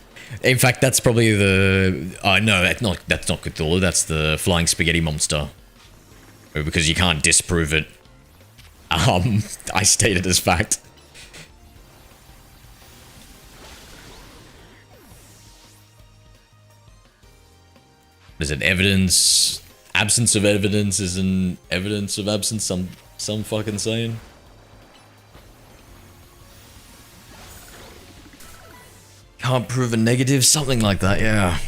Speaker 1: in fact, that's probably the no, that's not Cthulhu. That's the flying spaghetti monster. Because you can't disprove it. I state it as fact. Is it evidence? Absence of evidence is an evidence of absence. Some fucking saying. Can't prove a negative, something like that. Yeah.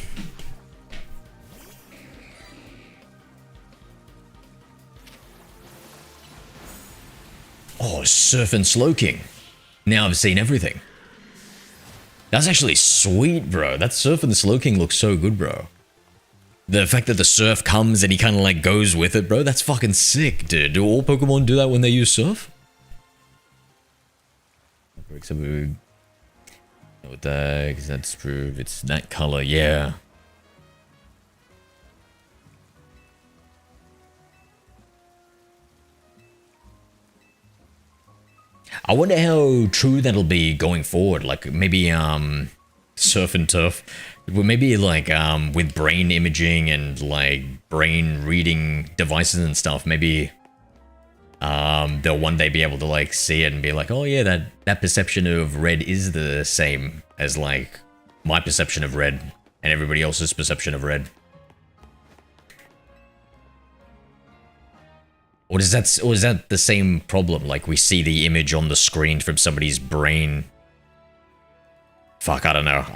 Speaker 1: Oh, Surf and Slowking. Now I've seen everything. That's actually sweet, bro. That Surf and Slowking looks so good, bro. The fact that the surf comes and he kind of like goes with it, bro, that's fucking sick, dude. Do all Pokemon do that when they use surf? Except with that, because that's proof. It's that color, yeah. I wonder how true that'll be going forward. Like maybe surf and turf. Well, maybe like with brain imaging and like brain reading devices and stuff, maybe they'll one day be able to like see it and be like, oh yeah, that perception of red is the same as like my perception of red and everybody else's perception of red. Or is that the same problem? Like we see the image on the screen from somebody's brain. Fuck, I don't know.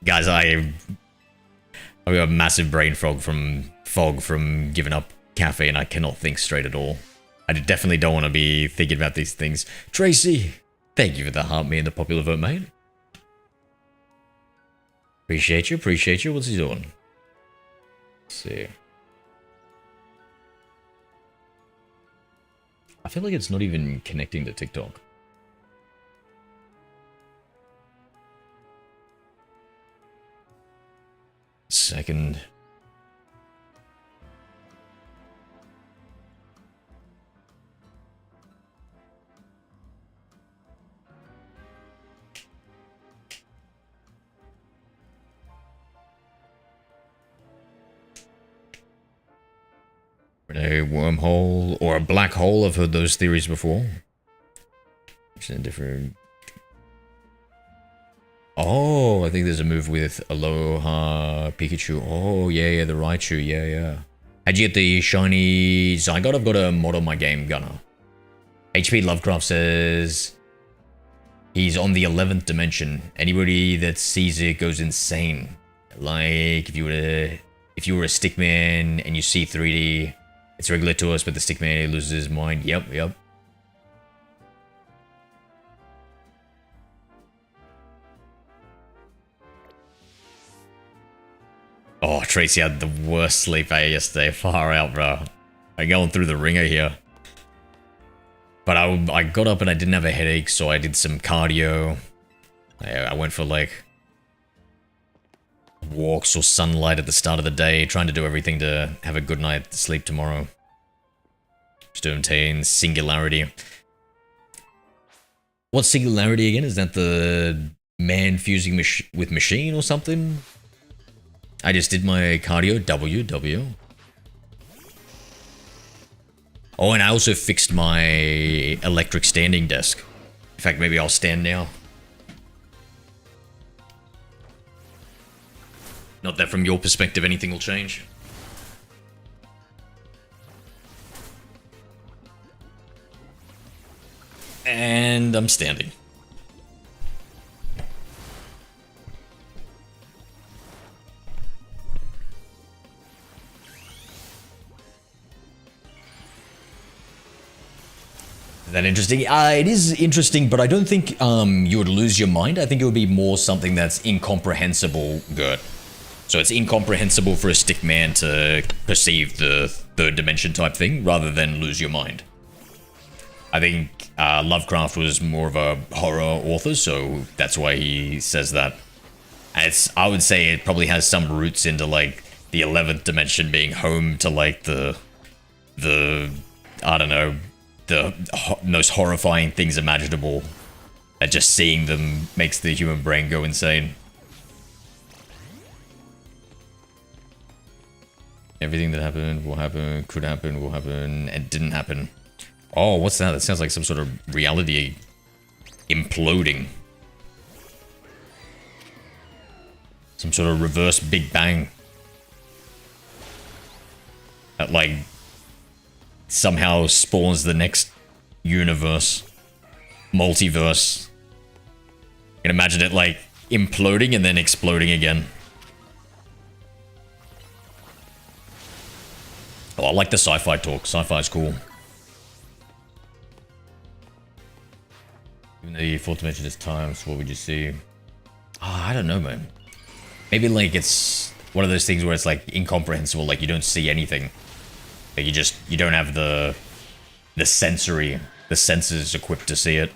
Speaker 1: Guys, I've got a massive brain fog from giving up caffeine. I cannot think straight at all. I definitely don't want to be thinking about these things. Tracy, thank you for the heart me and the popular vote, mate. Appreciate you, appreciate you. What's he doing? Let's see. I feel like it's not even connecting to TikTok. Second. A wormhole or a black hole. I've heard those theories before. It's a different. Oh, I think there's a move with Aloha Pikachu. Oh, yeah, the Raichu. Yeah. How'd you get the shiny Zygarde? I've got a mod on my game, Gunner. HP Lovecraft says he's on the 11th dimension. Anybody that sees it goes insane. Like if you were a stickman and you see 3D. It's regular to us, but the stickman loses his mind. Yep. Oh, Tracy had the worst sleep yesterday. Far out, bro. I'm going through the ringer here. But I got up and I didn't have a headache, so I did some cardio. I went for like walks or sunlight at the start of the day, trying to do everything to have a good night's sleep tomorrow. Just to obtain singularity. What's singularity again? Is that the man fusing with machine or something? I just did my cardio. W. Oh, and I also fixed my electric standing desk. In fact, maybe I'll stand now. Not that from your perspective anything will change. And I'm standing. Is that interesting? It is interesting, but I don't think you would lose your mind. I think it would be more something that's incomprehensible good. So it's incomprehensible for a stick man to perceive the third dimension type thing rather than lose your mind. I think Lovecraft was more of a horror author, so that's why he says that. And I would say it probably has some roots into like the 11th dimension being home to like the I don't know, the most horrifying things imaginable. And just seeing them makes the human brain go insane. Everything that happened, will happen, could happen, will happen, and didn't happen. Oh, what's that? That sounds like some sort of reality imploding. Some sort of reverse Big Bang. That, like, somehow spawns the next universe. Multiverse. You can imagine it, like, imploding and then exploding again. Oh, I like the sci-fi talk. Sci-fi's cool. Even though the fourth dimension is time, so what would you see? Oh, I don't know, man. Maybe, like, it's one of those things where it's, like, incomprehensible. Like, you don't see anything. Like, you don't have the senses equipped to see it.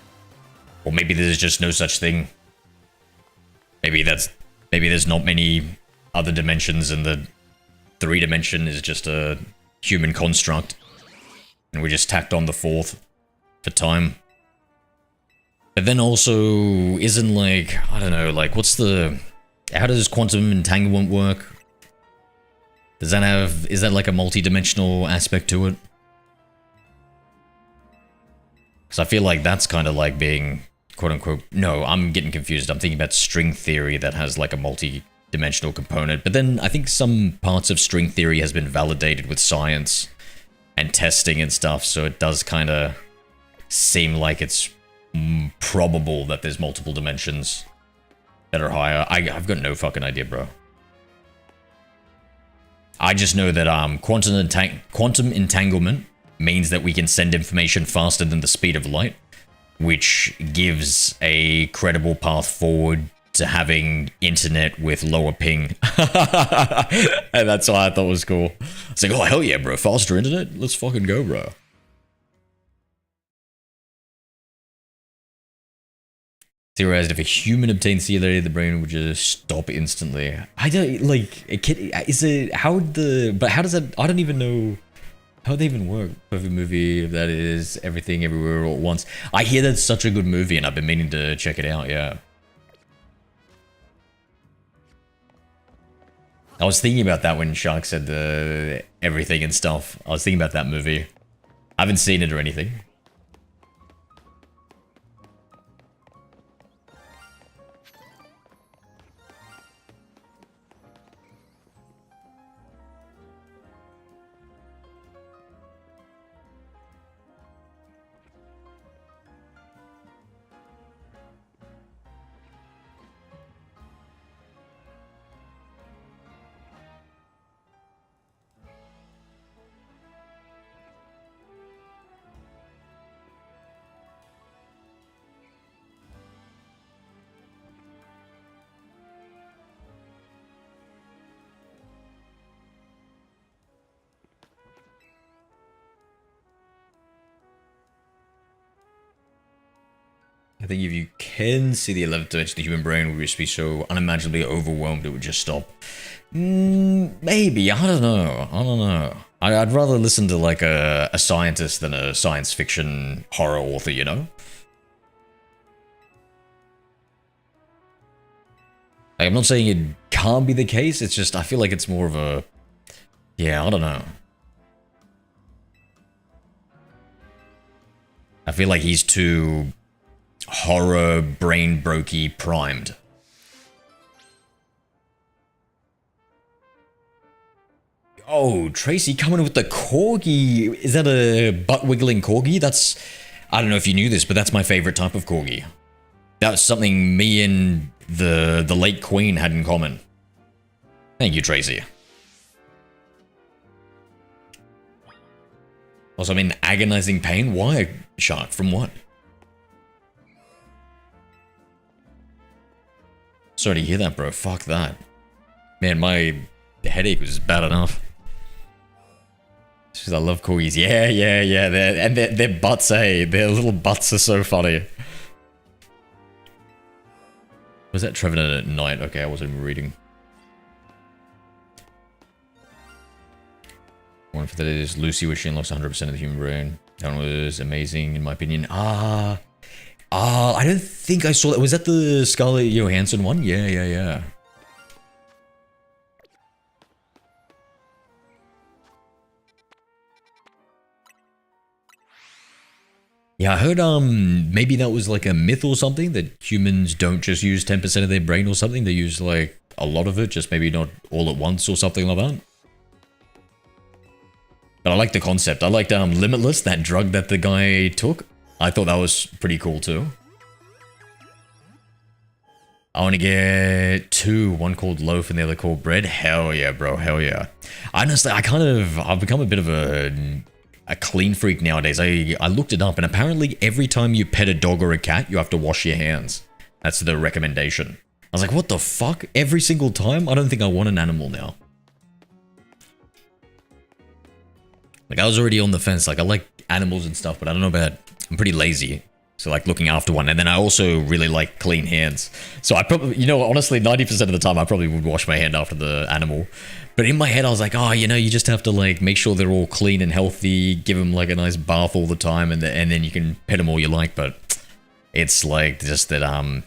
Speaker 1: Or maybe there's just no such thing. Maybe there's not many other dimensions and the 3-dimension is just a human construct. And we just tacked on the 4th for time. But then also, isn't like, I don't know, like what's the... How does quantum entanglement work? Does that have... Is that like a multi-dimensional aspect to it? Because I feel like that's kind of like being, quote-unquote... No, I'm getting confused. I'm thinking about string theory that has like a multi-dimensional component. But then I think some parts of string theory has been validated with science and testing and stuff. So it does kind of seem like it's probable that there's multiple dimensions that are higher. I've got no fucking idea, bro. I just know that quantum entanglement means that we can send information faster than the speed of light, which gives a credible path forward to having internet with lower ping. And that's why I thought it was cool. It's like, oh, hell yeah, bro. Faster internet? Let's fucking go, bro. Theorized if a human obtained CLA, the brain would just stop instantly. I don't, like, is it, how does that, I don't even know how they even work. Perfect movie, if that is everything everywhere all at once. I hear that's such a good movie and I've been meaning to check it out, yeah. I was thinking about that when Shark said the everything and stuff. I was thinking about that movie. I haven't seen it or anything. I think if you can see the 11th dimension, the human brain would just be so unimaginably overwhelmed it would just stop. Maybe, I don't know. I'd rather listen to like a scientist than a science fiction horror author, you know? Like, I'm not saying it can't be the case, it's just I feel like it's more of a... Yeah, I don't know. I feel like he's too... horror brain brokey primed. Oh, Tracy coming with the corgi. Is that a butt wiggling corgi? That's, I don't know if you knew this, but that's my favorite type of corgi. That's something me and the late Queen had in common. Thank you, Tracy. Also, I'm in agonizing pain. Why, Shark? From what? Sorry to hear that, bro. Fuck that. Man, my headache was bad enough. Because I love corgis. Yeah. Their butts, eh? Their little butts are so funny. Was that Trevenant at night? Okay, I wasn't even reading. One for that is Lucy, where she unlocks 100% of the human brain. That one was amazing, in my opinion. I don't think I saw that. Was that the Scarlett Johansson one? Yeah. Yeah, I heard maybe that was like a myth or something, that humans don't just use 10% of their brain or something, they use like a lot of it, just maybe not all at once or something like that. But I like the concept. I liked Limitless, that drug that the guy took. I thought that was pretty cool too. I want to get two, one called Loaf and the other called Bread. Hell yeah, bro, hell yeah. Honestly, I've become a bit of a clean freak nowadays. I looked it up and apparently every time you pet a dog or a cat, you have to wash your hands. That's the recommendation. I was like, what the fuck? Every single time? I don't think I want an animal now. Like, I was already on the fence. Like, I like animals and stuff, but I don't know about... I'm pretty lazy. So, like, looking after one. And then I also really like clean hands. So, I probably... You know, honestly, 90% of the time, I probably would wash my hand after the animal. But in my head, I was like, oh, you know, you just have to, like, make sure they're all clean and healthy. Give them, like, a nice bath all the time. And then you can pet them all you like. But It's like just that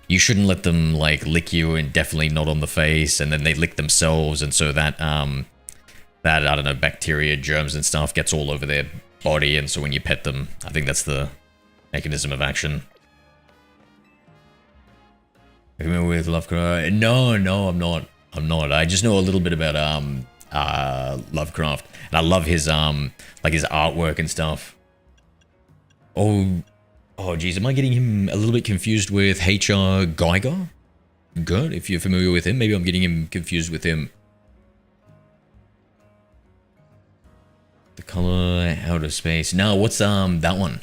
Speaker 1: you shouldn't let them like lick you, and definitely not on the face, and then they lick themselves, and so that that I don't know, bacteria, germs and stuff gets all over their body, and so when you pet them, I think that's the mechanism of action. Familiar with Lovecraft? No, I'm not. I just know a little bit about Lovecraft, and I love his like his artwork and stuff. Oh, geez, am I getting him a little bit confused with H.R. Geiger? Good, if you're familiar with him, maybe I'm getting him confused with him. The color, outer space. No, what's that one?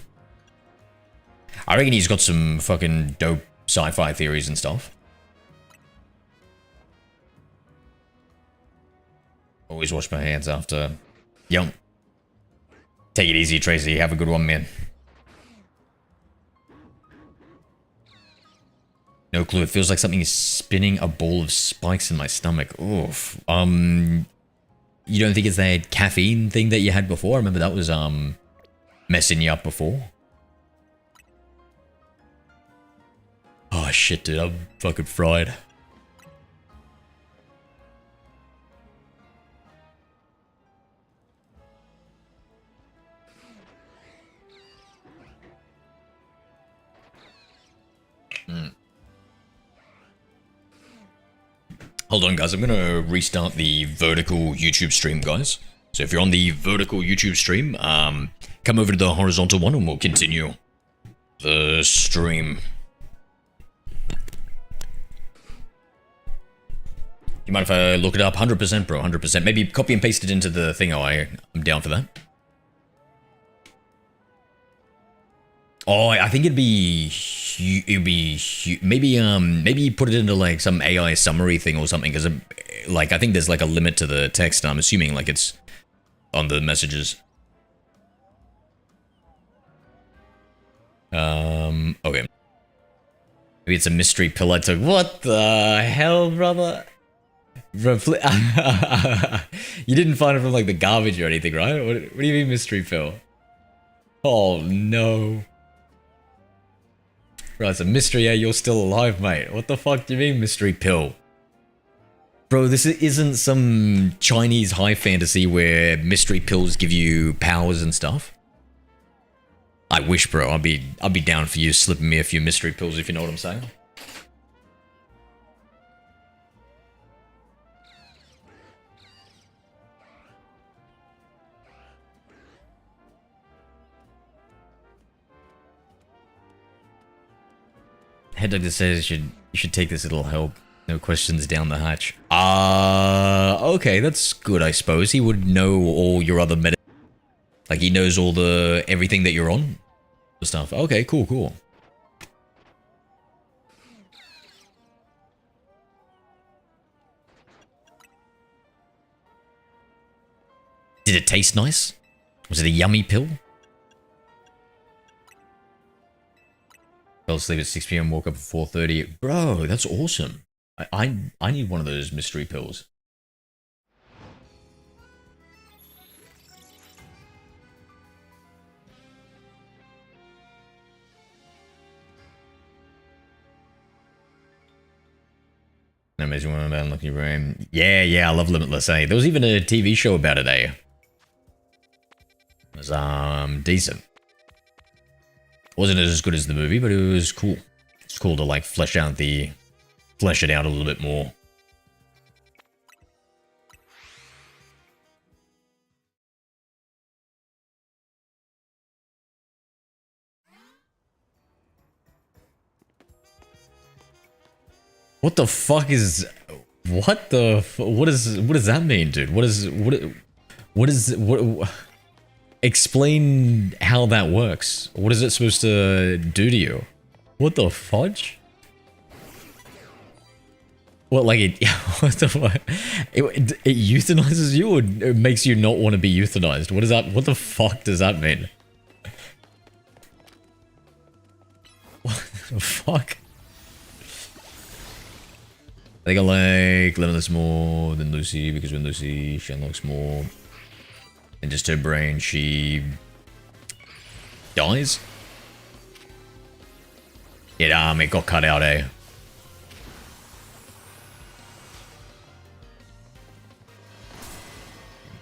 Speaker 1: I reckon he's got some fucking dope sci-fi theories and stuff. Always wash my hands after. Yum. Take it easy, Tracy. Have a good one, man. No clue. It feels like something is spinning a ball of spikes in my stomach. Oof. You don't think it's that caffeine thing that you had before? I remember that was messing you up before. Oh shit, dude. I'm fucking fried. Hold on, guys. I'm going to restart the vertical YouTube stream, guys. So if you're on the vertical YouTube stream, come over to the horizontal one and we'll continue the stream. You mind if I look it up? 100%, bro. 100%. Maybe copy and paste it into the thing. I'm down for that. Oh, I think it'd be maybe put it into like some AI summary thing or something, because like I think there's like a limit to the text, and I'm assuming like it's on the messages. Okay. Maybe it's a mystery pill I took. What the hell, brother? You didn't find it from like the garbage or anything, right? What do you mean mystery pill? Oh no. Bro, it's a mystery, yeah, you're still alive, mate. What the fuck do you mean, mystery pill? Bro, this isn't some Chinese high fantasy where mystery pills give you powers and stuff. I wish, bro. I'd be down for you slipping me a few mystery pills, if you know what I'm saying. Head doctor says you should take this, it'll help. No questions down the hatch. Okay, that's good, I suppose. He would know all your other like he knows all the everything that you're on stuff. Okay, cool. Did it taste nice? Was it a yummy pill? Fell asleep at 6 PM, woke up at 4:30. Bro, that's awesome. I need one of those mystery pills. An amazing one about Lucky Brain. Yeah, I love Limitless, eh? There was even a TV show about it, eh? It was decent. Wasn't as good as the movie, but it was cool. It's cool to like flesh it out a little bit more. What the fuck is? What does that mean, dude? What? Explain how that works. What is it supposed to do to you? What the fudge? What, like it? What the fuck? It euthanizes you, or it makes you not want to be euthanized? What is that? What the fuck does that mean? What the fuck? I think I like Limitless more than Lucy, because when Lucy, she unlocks more. And just her brain, she dies. It got cut out, eh?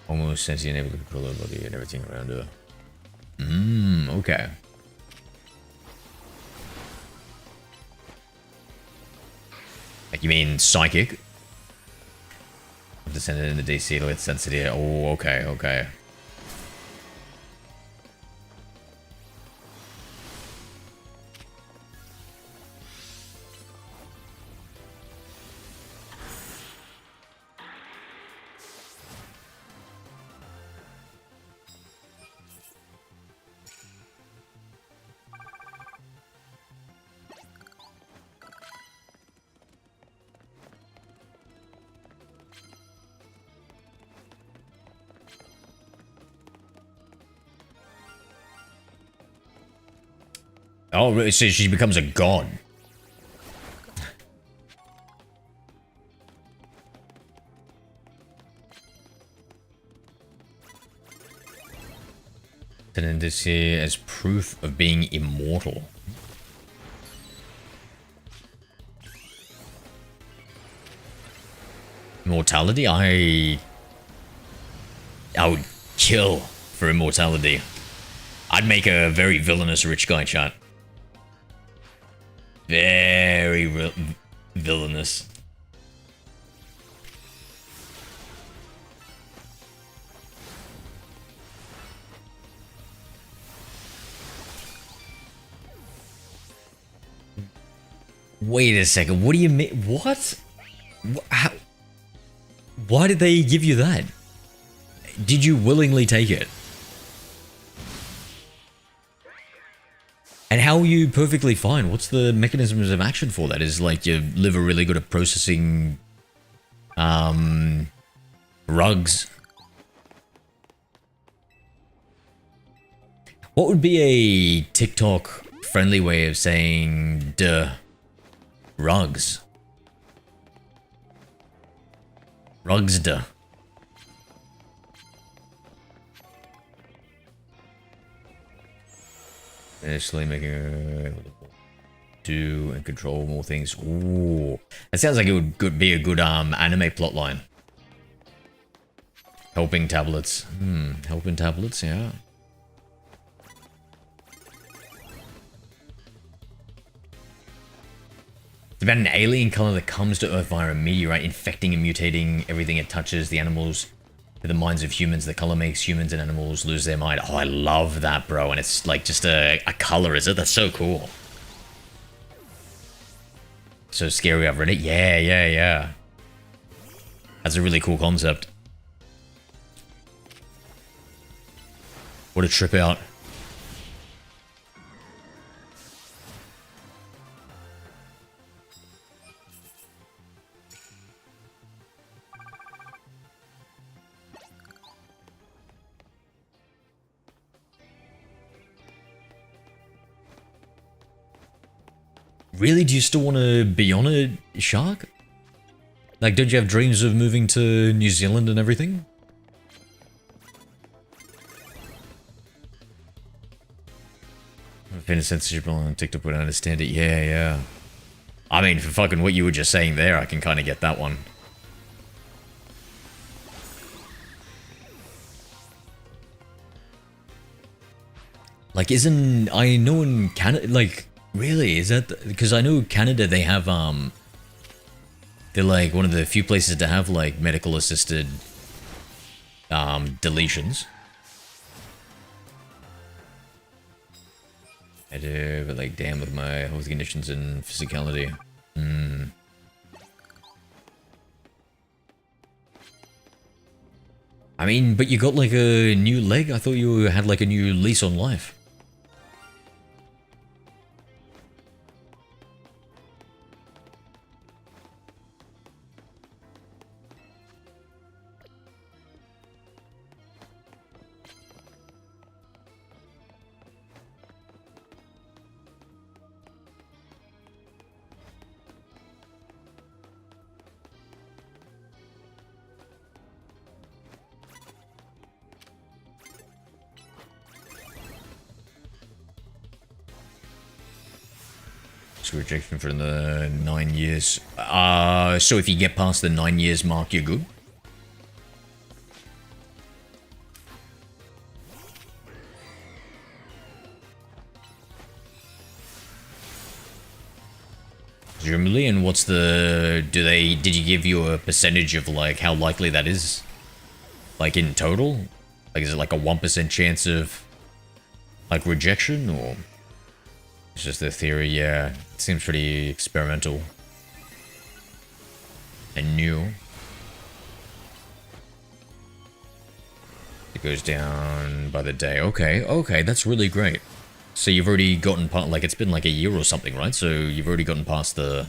Speaker 1: Almost sentient, able to control her body and everything around her. Okay. Like, you mean psychic? To send it in the DC with sensitive. Oh, okay, okay. Oh, really? So she becomes a god. And then this here as proof of being immortal. Immortality? I would kill for immortality. I'd make a very villainous rich guy, chat. Very villainous. Wait a second, what do you mean? What? How? Why did they give you that? Did you willingly take it? And how are you perfectly fine? What's the mechanisms of action for that? Is like your liver really good at processing rugs? What would be a TikTok friendly way of saying duh? Rugs. Rugs duh. Initially making able to do and control more things. Ooh, that sounds like it would be a good anime plotline. Helping tablets. Helping tablets, yeah. It's about an alien color that comes to Earth via a meteorite, infecting and mutating everything it touches. The animals with the minds of humans. The color makes humans and animals lose their mind. Oh, I love that, bro. And it's like just a color, is it? That's so cool. So scary, I've read it. Yeah, yeah, yeah. That's a really cool concept. What a trip out. Really? Do you still want to be on a shark? Like, don't you have dreams of moving to New Zealand and everything? I've been a censorship on TikTok, but I understand it. Yeah, yeah. I mean, for fucking what you were just saying there, I can kind of get that one. Like, I know in Canada, like, really, is that, because I know Canada, they have, they're like one of the few places to have like medical assisted, deletions. I do, but like, damn, with my health conditions and physicality. I mean, but you got like a new leg? I thought you had like a new lease on life. risk rejection for the 9 years. So if you get past the 9 years mark, you're good? Presumably, and what's the... Did you give you a percentage of, like, how likely that is? Like, in total? Like, is it like a 1% chance of, like, rejection, or... It's just a theory, yeah. It seems pretty experimental. And new. It goes down by the day. Okay, okay, that's really great. So you've already gotten past, like, it's been like a year or something, right? So you've already gotten past the...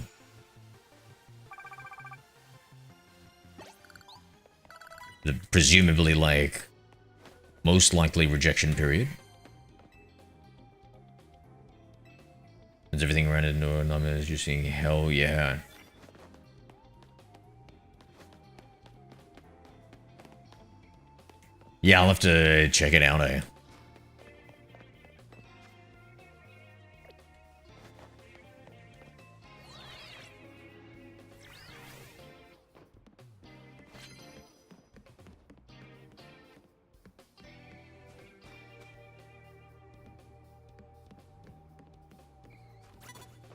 Speaker 1: presumably, like, most likely rejection period. Is everything around it no numbers you're seeing? Hell yeah. Yeah, I'll have to check it out, eh?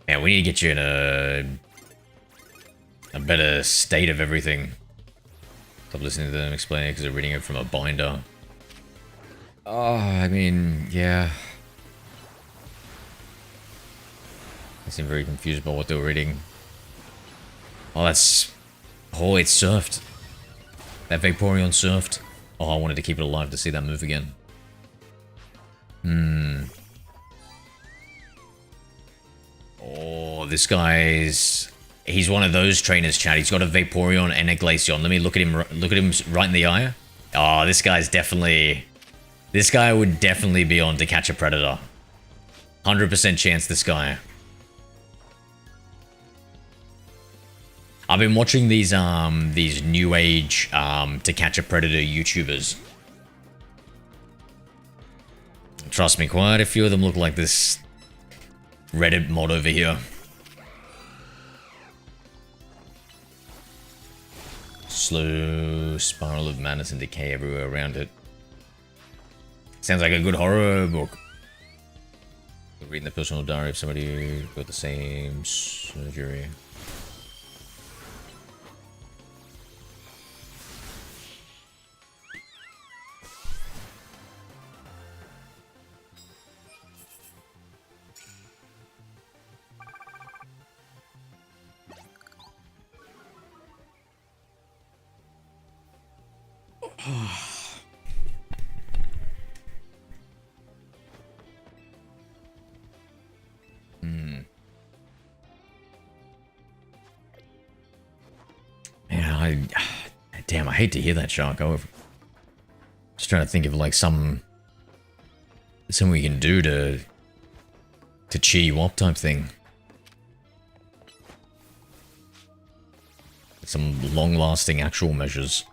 Speaker 1: Yeah, we need to get you in a better state of everything. Stop listening to them explain it because they're reading it from a binder. Oh, I mean, yeah. They seem very confused about what they were reading. Oh, that's... Oh, it surfed. That Vaporeon surfed. Oh, I wanted to keep it alive to see that move again. Oh, this guy's... He's one of those trainers, chat. He's got a Vaporeon and a Glaceon. Let me look at him right in the eye. Oh, this guy's definitely... This guy would definitely be on to catch a Predator. 100% chance this guy. I've been watching these new age to catch a Predator YouTubers. Trust me, quite a few of them look like this Reddit mod over here. Slow spiral of madness and decay everywhere around it. Sounds like a good horror book. Reading the personal diary of somebody who got the same surgery. Man, damn, I hate to hear that, Shark. Just trying to think of like something we can do to cheer you up type thing. Some long-lasting actual measures.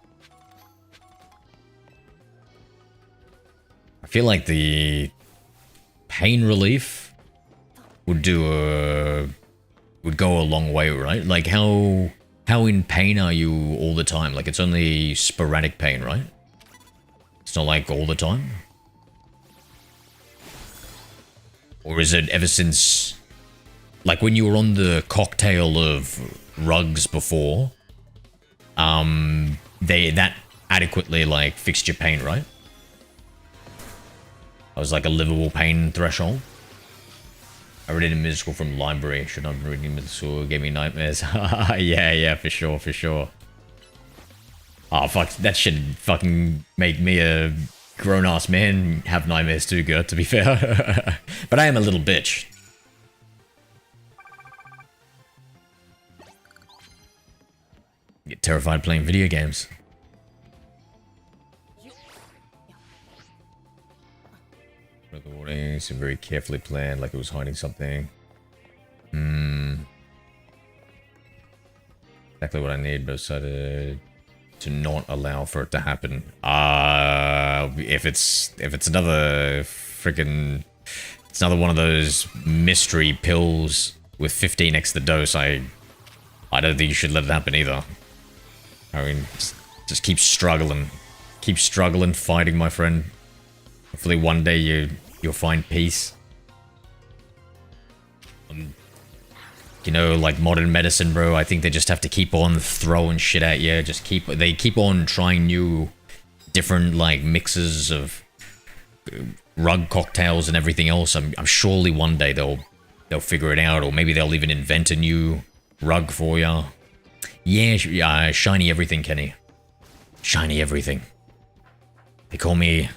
Speaker 1: I feel like the pain relief would go a long way, right? Like how in pain are you all the time? Like it's only sporadic pain, right? It's not like all the time. Or is it ever since, like when you were on the cocktail of rugs before, that adequately like fixed your pain, right? I was like a livable pain threshold. I read it in middle school from library. Should not be reading in middle school. It gave me nightmares. yeah, for sure, for sure. Oh, fuck. That should fucking make me a grown-ass man have nightmares too, Gert, to be fair. But I am a little bitch. Get terrified playing video games. The warning seemed very carefully planned, like it was hiding something. Exactly what I need, but I decided to not allow for it to happen. If it's another freaking, it's another one of those mystery pills with 15x the dose, I don't think you should let it happen either. I mean, just keep struggling. Keep struggling, fighting, my friend. Hopefully one day you'll find peace. You know, like modern medicine, bro, I think they just have to keep on throwing shit at you. They keep on trying new, different, like, mixes of rug cocktails and everything else. I'm surely one day they'll figure it out, or maybe they'll even invent a new rug for you. Yeah, shiny everything, Kenny. Shiny everything. They call me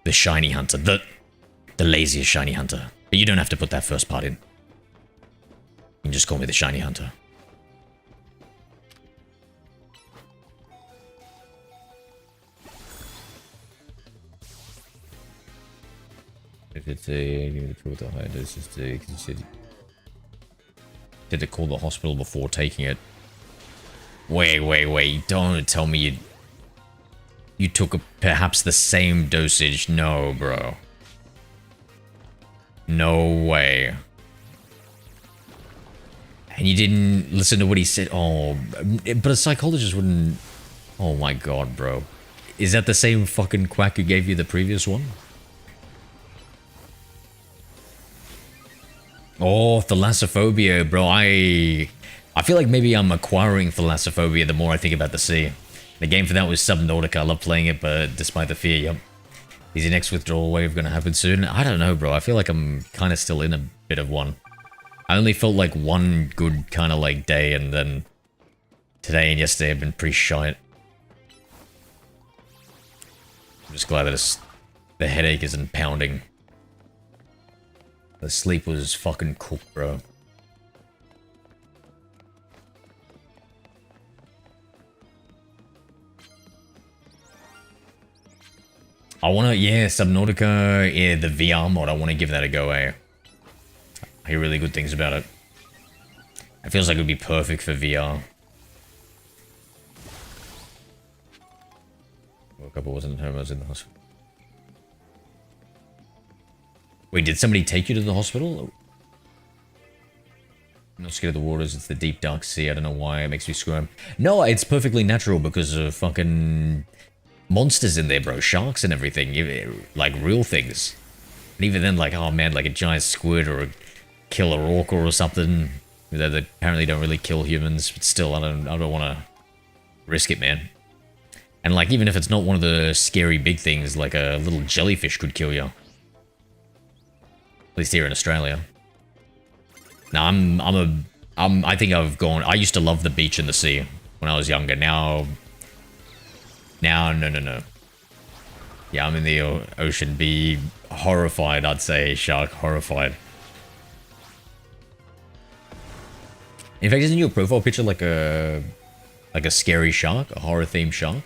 Speaker 1: the shiny hunter, the laziest shiny hunter. But you don't have to put that first part in. You can just call me the shiny hunter. If it's a with a high dose, just to consider. Did they call the hospital before taking it? Wait! Don't tell me you took perhaps the same dosage. No, bro. No way. And you didn't listen to what he said? Oh, but a psychologist wouldn't... Oh my god, bro. Is that the same fucking quack who gave you the previous one? Oh, thalassophobia, bro. I feel like maybe I'm acquiring thalassophobia the more I think about the sea. The game for that was Subnautica. I love playing it, but despite the fear, yep. Is your next withdrawal wave going to happen soon? I don't know, bro. I feel like I'm kind of still in a bit of one. I only felt like one good kind of like day, and then today and yesterday have been pretty shite. I'm just glad that the headache isn't pounding. The sleep was fucking cooked, bro. I wanna, yeah, Subnautica, yeah, the VR mod, I wanna give that a go, eh? I hear really good things about it. It feels like it would be perfect for VR. Woke up, I wasn't at home, I was in the hospital. Wait, did somebody take you to the hospital? I'm not scared of the waters, it's the deep dark sea, I don't know why, it makes me squirm. No, it's perfectly natural because of fucking monsters in there, bro. Sharks and everything, like real things. And even then, like, oh man, like a giant squid or a killer orca or something. They apparently don't really kill humans, but still, I don't want to risk it, man. And like, even if it's not one of the scary big things, like a little jellyfish could kill you. At least here in Australia. Now, I think I've gone. I used to love the beach and the sea when I was younger. Now, no. Yeah, I'm in the ocean. Be horrified, I'd say, shark. Horrified. In fact, isn't your profile picture like a scary shark, a horror-themed shark?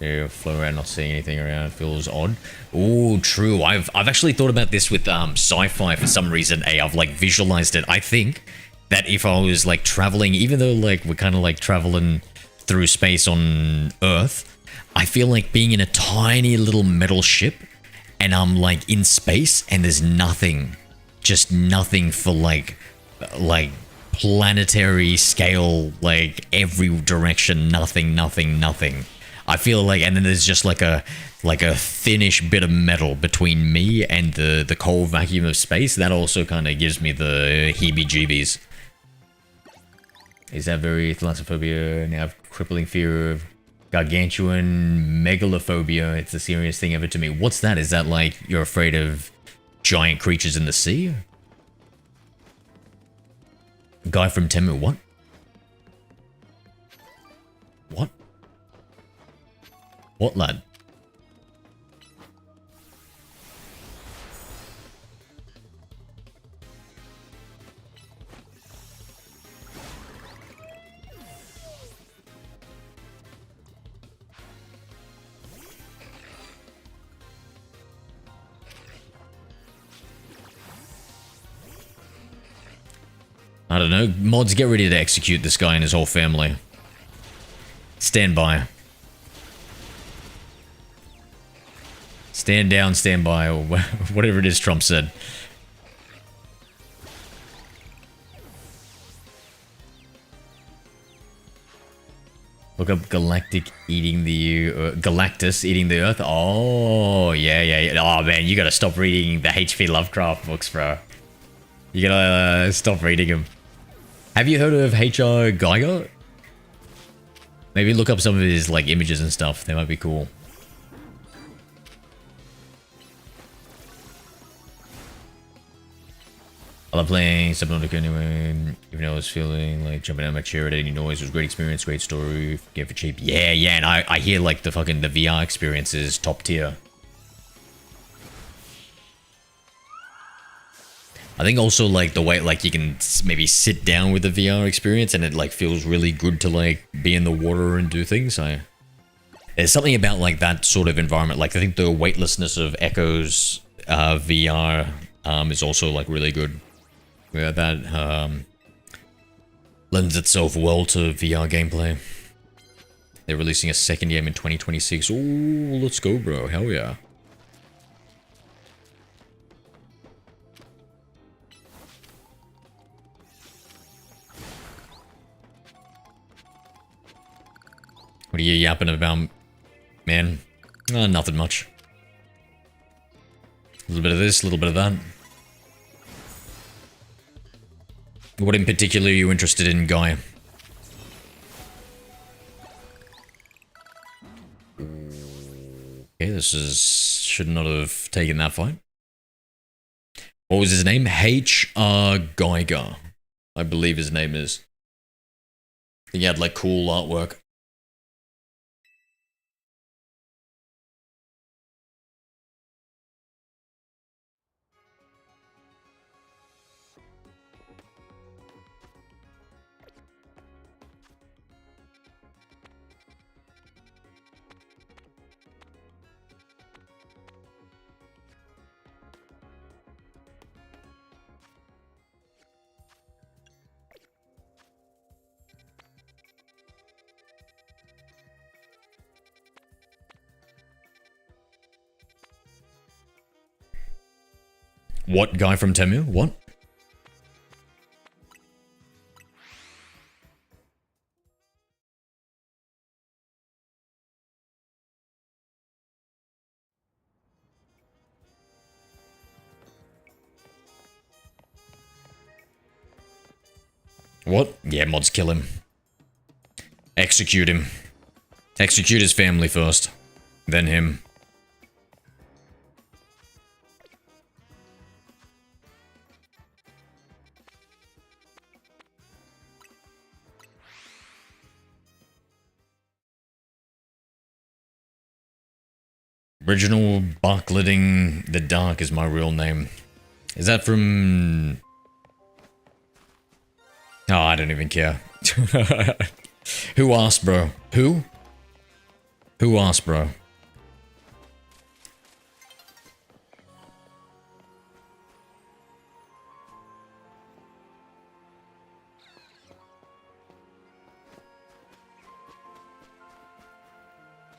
Speaker 1: You float around, not seeing anything around. Feels odd. Oh, true. I've actually thought about this with sci-fi for some reason. I've like visualized it. I think that if I was like traveling, even though like we're kind of like traveling through space on Earth, I feel like being in a tiny little metal ship, and I'm like in space, and there's nothing, just nothing for like planetary scale, like every direction, nothing. I feel like, and then there's just like a thinnish bit of metal between me and the cold vacuum of space. That also kind of gives me the heebie-jeebies. Is that very thalassophobia? Now I have crippling fear of gargantuan megalophobia. It's the scariest thing ever to me. What's that? Is that like you're afraid of giant creatures in the sea? Guy from Temu, what? What? What, lad? I don't know. Mods, get ready to execute this guy and his whole family. Stand by. Stand down, stand by, or whatever it is Trump said. Look up Galactic eating the Galactus eating the Earth. Oh yeah, yeah, yeah. Oh man, you gotta stop reading the H.P. Lovecraft books, bro. You gotta stop reading them. Have you heard of H.R. Geiger? Maybe look up some of his like images and stuff. They might be cool. I love playing Subnautica anyway, even though I was feeling like jumping out of my chair at any noise. It was a great experience, great story, game for cheap. Yeah, yeah, and I hear like the VR experience is top tier. I think also like the way like you can maybe sit down with the VR experience and it like feels really good to like be in the water and do things. There's something about like that sort of environment. Like I think the weightlessness of Echo's VR is also like really good. Yeah, that lends itself well to VR gameplay. They're releasing a second game in 2026. Oh, let's go, bro. Hell yeah. What are you yapping about, man? Nothing much. A little bit of this, a little bit of that. What in particular are you interested in, Guy? Okay, this is... should not have taken that fight. What was his name? H.R. Geiger. I believe his name is. I think he had like cool artwork. What guy from Temu? What? What? Yeah, mods kill him. Execute him. Execute his family first. Then him. Original Barkletting the Dark is my real name. Is that from... Oh, I don't even care. Who asked, bro? Who? Who asked, bro?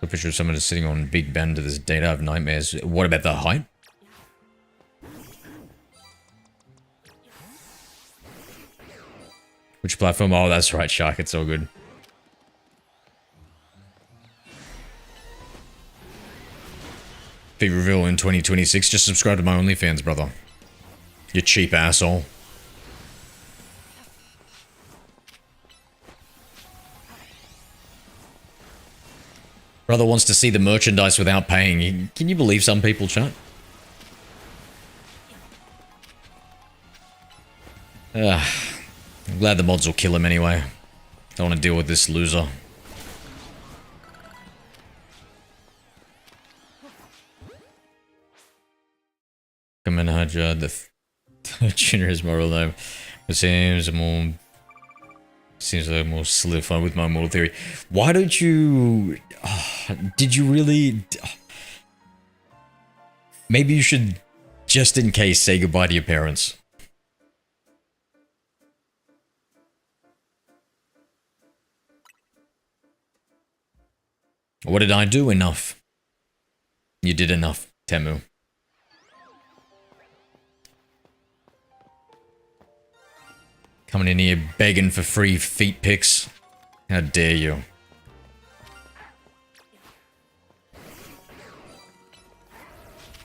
Speaker 1: A picture of someone just sitting on Big Ben to this date. I have nightmares. What about the height? Which platform? Oh, that's right, Shark. It's all good. Big reveal in 2026. Just subscribe to my OnlyFans, brother. You cheap asshole. Brother wants to see the merchandise without paying. Can you believe some people, chat? I'm glad the mods will kill him anyway. Don't want to deal with this loser. Come in, Haja. The tuner is moral name. It seems more... Seems like more solidified with my mortal theory. Why don't you... did you really... Maybe you should, just in case, say goodbye to your parents. What did I do? Enough. You did enough, Temu. Coming in here begging for free feet pics. How dare you.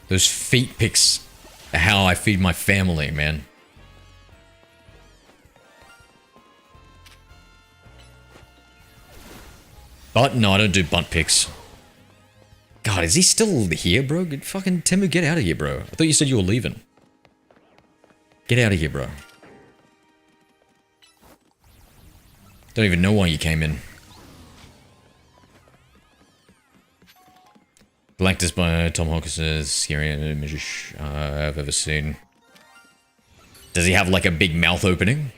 Speaker 1: Those feet pics are how I feed my family, man. But no, I don't do butt pics. God, is he still here, bro? Fucking Temu, get out of here, bro. I thought you said you were leaving. Get out of here, bro. Don't even know why you came in. Galactus by Tom Hawkins is scariest image I've ever seen. Does he have like a big mouth opening?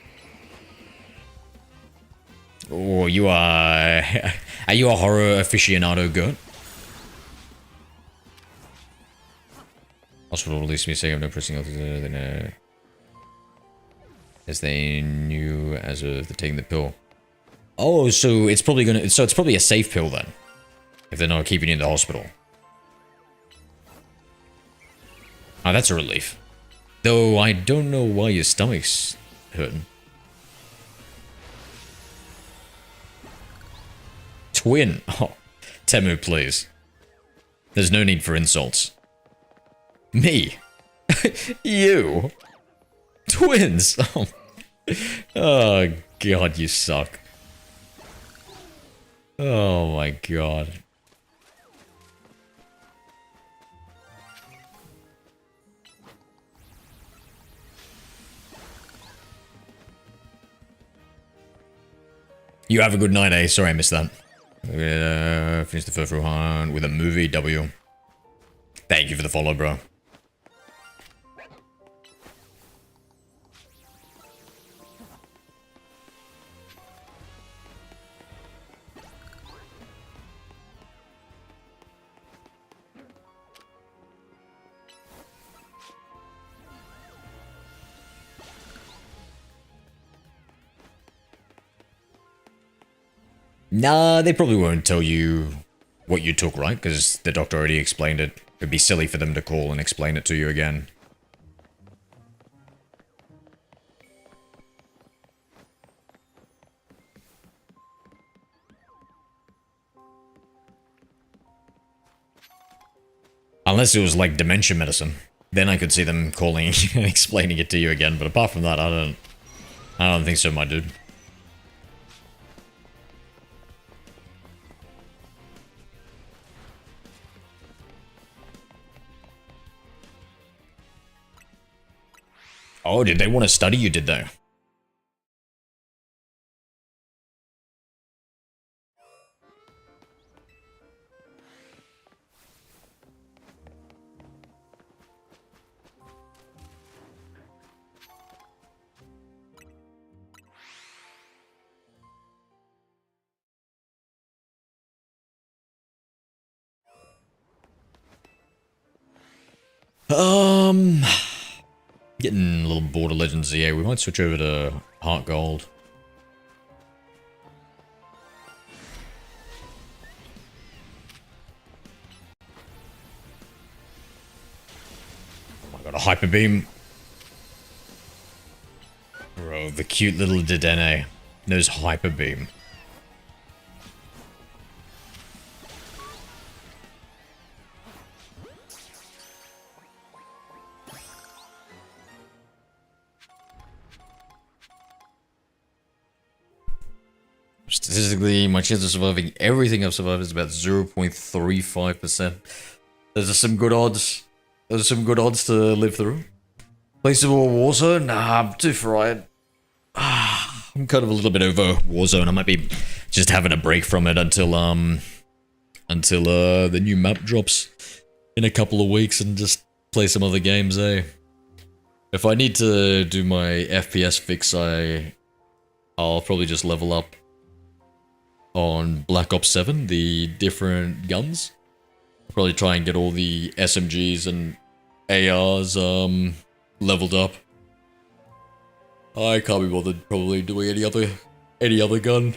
Speaker 1: Oh, you are... Are you a horror aficionado, Gert? Hospital released me saying I'm no pressing other than as they knew as of taking the pill. Oh, so it's probably gonna... So it's probably a safe pill then. If they're not keeping you in the hospital. Oh, that's a relief. Though I don't know why your stomach's hurting. Twin. Oh, Temu, please. There's no need for insults. Me. You. Twins. Oh. Oh, God, you suck. Oh, my God. You have a good night, eh? Sorry I missed that. Finish the first hunt with a movie W. Thank you for the follow, bro. Nah, they probably won't tell you what you took, right? Because the doctor already explained it. It'd be silly for them to call and explain it to you again. Unless it was like dementia medicine. Then I could see them calling and explaining it to you again. But apart from that, I don't think so, my dude. Oh, did they want to study you, did they? Getting a little bored of Legends ZA. We might switch over to Heart Gold. Oh my god, a Hyper Beam. Bro, the cute little Dedenne knows Hyper Beam. Statistically, my chance of surviving everything I've survived is about 0.35%. Those are some good odds. Those are some good odds to live through. Placeable Warzone? Nah, I'm too fried. I'm kind of a little bit over Warzone. I might be just having a break from it until the new map drops in a couple of weeks and just play some other games, eh? If I need to do my FPS fix, I'll probably just level up on Black Ops 7, the different guns. I'll probably try and get all the SMGs and ARs leveled up. I can't be bothered probably doing any other gun.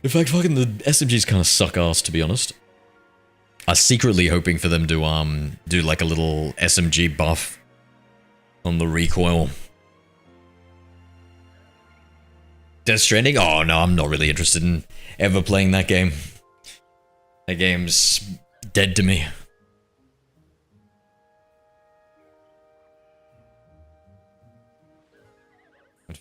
Speaker 1: In fact, fucking the SMGs kind of suck ass, to be honest. I was secretly hoping for them to do like a little SMG buff on the recoil. Death Stranding? Oh no, I'm not really interested in ever playing that game. That game's dead to me.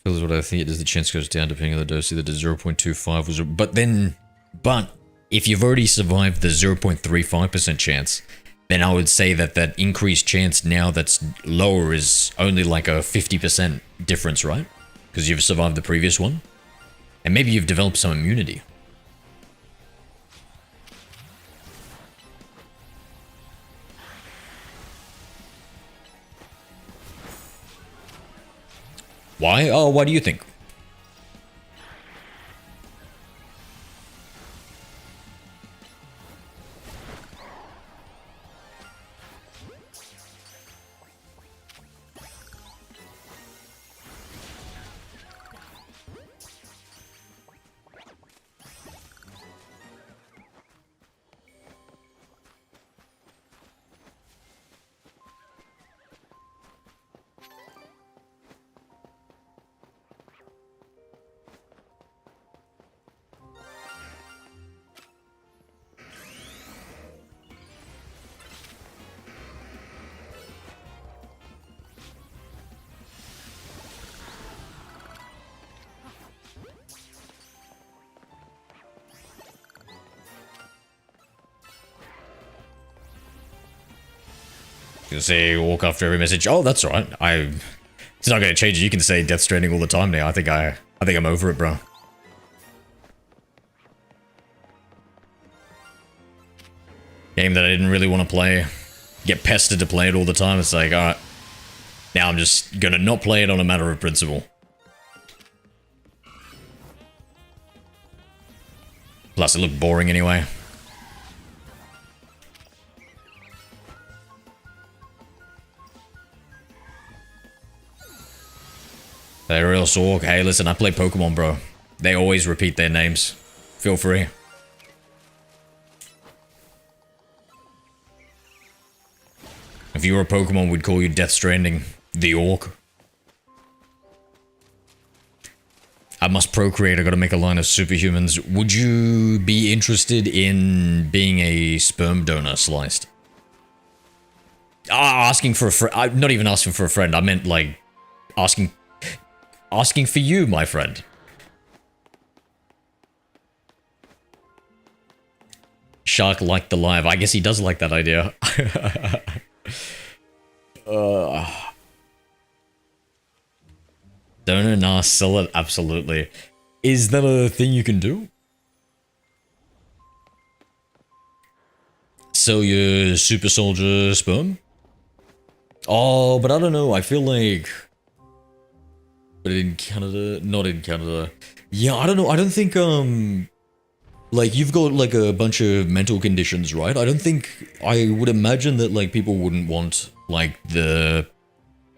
Speaker 1: Feels what I think it is. The chance goes down depending on the dose. Either the 0.25 was... But if you've already survived the 0.35% chance, then I would say that that increased chance now that's lower is only like a 50% difference, right? Because you've survived the previous one. And maybe you've developed some immunity. Why? Oh, why do you think? You can say walk after every message. Oh, that's alright. It's not going to change. You can say Death Stranding all the time now. I think I'm over it, bro. Game that I didn't really want to play. Get pestered to play it all the time. It's like, alright. Now I'm just gonna not play it on a matter of principle. Plus, it looked boring anyway. They're real sork. Hey, listen, I play Pokemon, bro. They always repeat their names. Feel free. If you were a Pokemon, we'd call you Death Stranding, the Orc. I must procreate, I gotta make a line of superhumans. Would you be interested in being a sperm donor, Sliced? Asking for a friend. Not even asking for a friend, I meant like asking for you, my friend. Shark liked the live. I guess he does like that idea. Donor, nah, sell it, absolutely. Is that a thing you can do? Sell your super soldier sperm? Oh, but I don't know, I feel like... But in Canada, not in Canada. Yeah, I don't know, I don't think, like, you've got, like, a bunch of mental conditions, right? I don't think, I would imagine that, like, people wouldn't want, like, the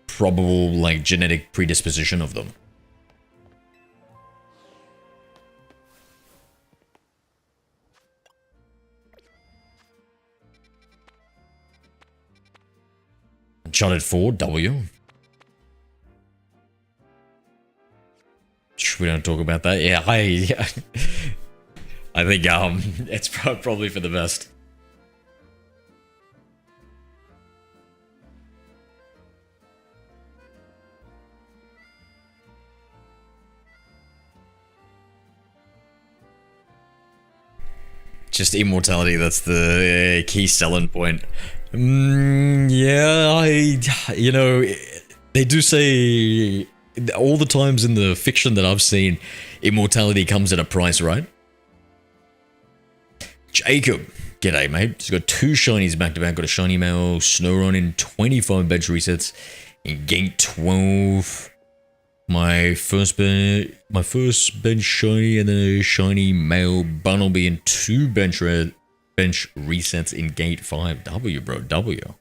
Speaker 1: probable, like, genetic predisposition of them. Uncharted 4, W. We don't talk about that. Yeah, I think it's probably for the best. Just immortality, that's the key selling point. Yeah, you know, they do say all the times in the fiction that I've seen, immortality comes at a price, right? Jacob, g'day, mate. He's got 2 shinies back to back. Got a shiny male Snorunt in 25 bench resets in gate 12. My first bench shiny, and then a shiny male Bunnelby in 2 bench resets in gate 5. W, bro, W.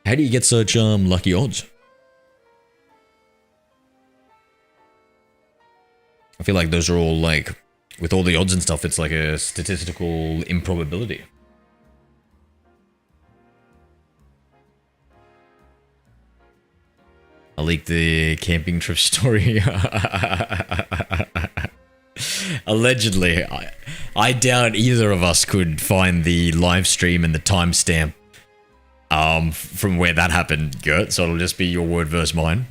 Speaker 1: How do you get such lucky odds? I feel like those are all like, with all the odds and stuff, it's like a statistical improbability. I leaked the camping trip story. Allegedly. I doubt either of us could find the live stream and the timestamp from where that happened, Gert, so it'll just be your word versus mine.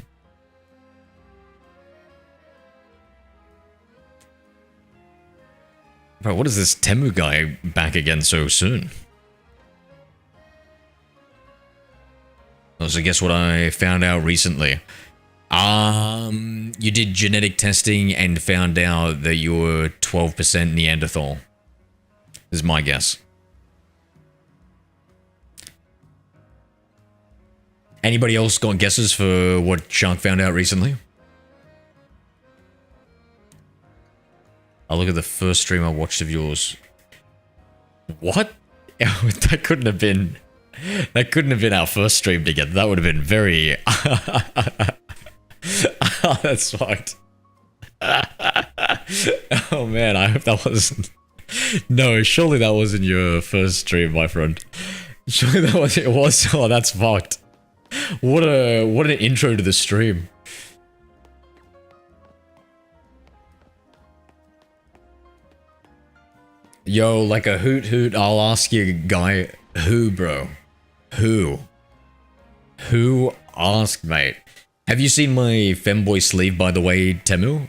Speaker 1: Bro, what is this Temu guy back again so soon? Oh, so guess what I found out recently? You did genetic testing and found out that you were 12% Neanderthal. Is my guess. Anybody else got guesses for what Shark found out recently? I'll look at the first stream I watched of yours. What? That couldn't have been... That couldn't have been our first stream together. That would have been very... That's fucked. Oh man, I hope that wasn't... No, surely that wasn't your first stream, my friend. Surely that was... It was... Oh, that's fucked. What an intro to the stream. Yo, like a hoot hoot, I'll ask you, guy. Who, bro? Who? Who asked, mate? Have you seen my femboy sleeve, by the way, Temu?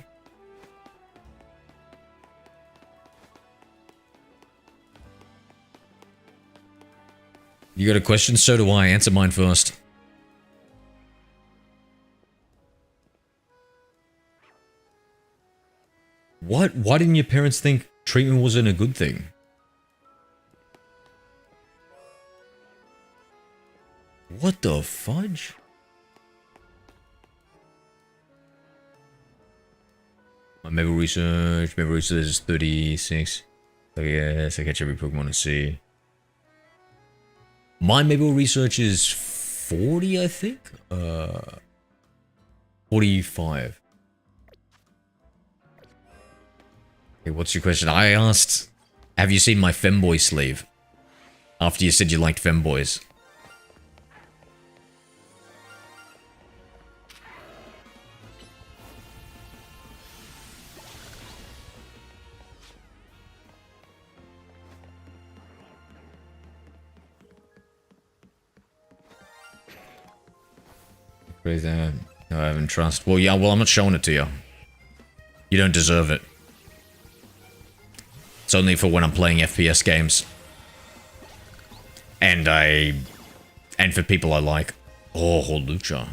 Speaker 1: You got a question? So do I. Answer mine first. What? Why didn't your parents think treatment wasn't a good thing? What the fudge? My Mabel research is 36. Okay, yes, I catch every Pokemon I see. My Mabel research is 40, I think? 45. Okay, what's your question? I asked, have you seen my femboy sleeve? After you said you liked femboys. Crazy. No, I haven't trust. Well, yeah, well, I'm not showing it to you. You don't deserve it. It's only for when I'm playing FPS games. And for people I like. Oh, Lucha.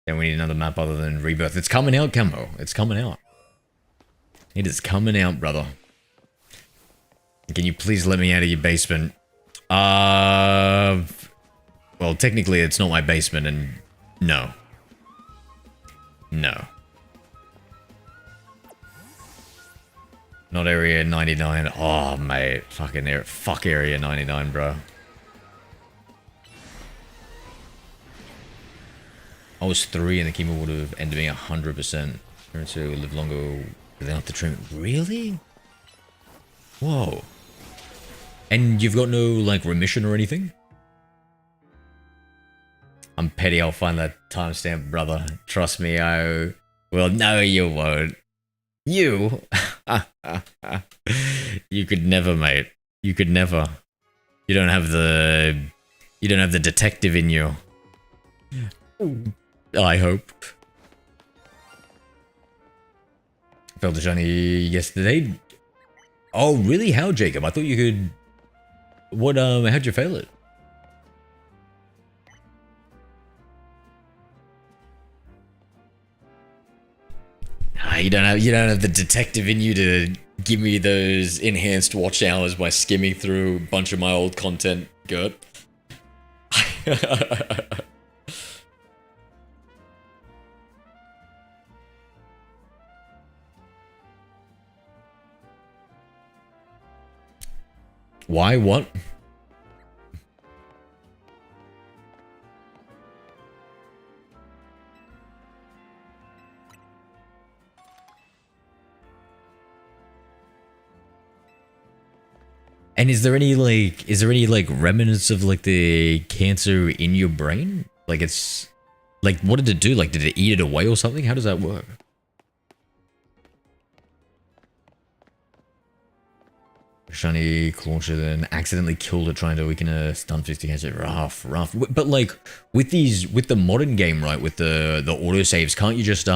Speaker 1: Then we need another map other than Rebirth. It's coming out, Camo. It's coming out. It is coming out, brother. Can you please let me out of your basement? Well, technically it's not my basement, and no. No. Not Area 99. Oh, mate. Fuck Area 99, bro. I was 3 and the chemo would have ended me 100%. Parents who live longer without the treatment. Really? Whoa. And you've got no, like, remission or anything? I'm petty, I'll find that timestamp, brother. Trust me, I... Well, no, you won't. You? You could never, mate. You could never. You don't have the... You don't have the detective in you. I hope. Felt the shiny yesterday. Oh, really? How, Jacob? I thought you could... What, how'd you fail it? You don't have the detective in you to give me those enhanced watch hours by skimming through a bunch of my old content, Gert. Why? What? And is there any like remnants of like the cancer in your brain? Like it's like, what did it do? Like, did it eat it away or something? How does that work? Shiny launcher then accidentally killed it trying to weaken a stun fist against it. Rough. But like with the modern game, right? With the autosaves, can't you just